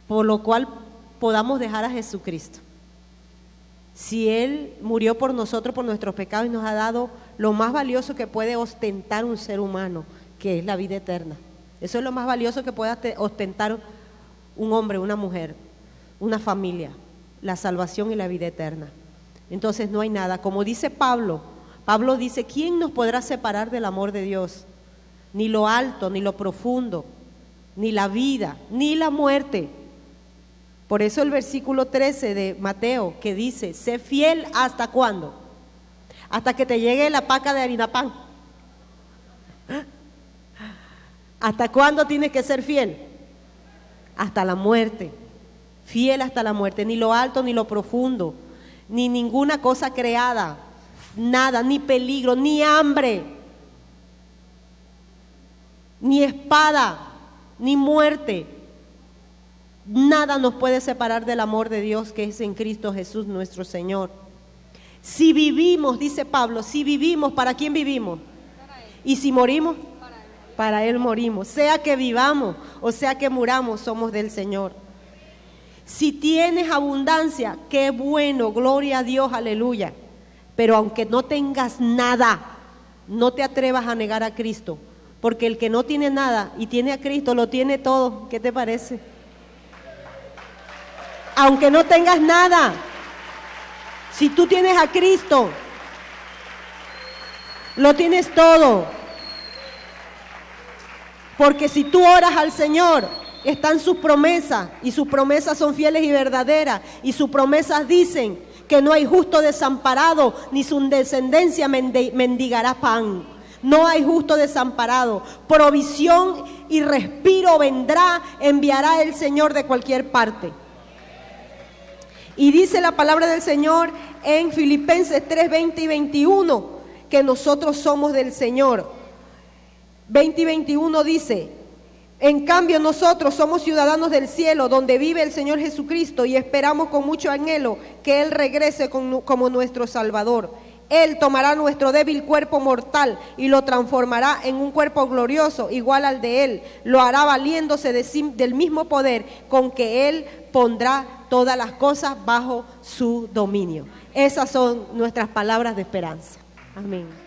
B: por lo cual podamos dejar a Jesucristo. Si Él murió por nosotros, por nuestros pecados, y nos ha dado lo más valioso que puede ostentar un ser humano, que es la vida eterna. Eso es lo más valioso que puede ostentar un hombre, una mujer, una familia, la salvación y la vida eterna. Entonces no hay nada, como dice Pablo dice: ¿quién nos podrá separar del amor de Dios? Ni lo alto, ni lo profundo, ni la vida, ni la muerte. Por eso el versículo 13 de Mateo, que dice: sé fiel hasta ¿cuándo? Hasta que te llegue la paca de harina pan. ¿Hasta cuándo tienes que ser fiel? Hasta la muerte. Fiel hasta la muerte. Ni lo alto, ni lo profundo, ni ninguna cosa creada, nada, ni peligro, ni hambre, ni espada, ni muerte. Nada nos puede separar del amor de Dios que es en Cristo Jesús nuestro Señor. Si vivimos, dice Pablo, si vivimos, ¿para quién vivimos? Y si morimos, para Él morimos. Sea que vivamos o sea que muramos, somos del Señor. Si tienes abundancia, qué bueno, gloria a Dios, aleluya. Pero aunque no tengas nada, no te atrevas a negar a Cristo, porque el que no tiene nada y tiene a Cristo, lo tiene todo. ¿Qué te parece? Aunque no tengas nada, si tú tienes a Cristo, lo tienes todo. Porque si tú oras al Señor, están sus promesas, y sus promesas son fieles y verdaderas, y sus promesas dicen que no hay justo desamparado, ni su descendencia mendigará pan. No hay justo desamparado. Provisión y respiro enviará el Señor de cualquier parte. Y dice la palabra del Señor en Filipenses 3, 20 y 21, que nosotros somos del Señor. 20 y 21 dice: en cambio nosotros somos ciudadanos del cielo, donde vive el Señor Jesucristo, y esperamos con mucho anhelo que Él regrese como nuestro Salvador. Él tomará nuestro débil cuerpo mortal y lo transformará en un cuerpo glorioso, igual al de Él. Lo hará valiéndose del mismo poder con que Él pondrá todas las cosas bajo su dominio. Esas son nuestras palabras de esperanza. Amén.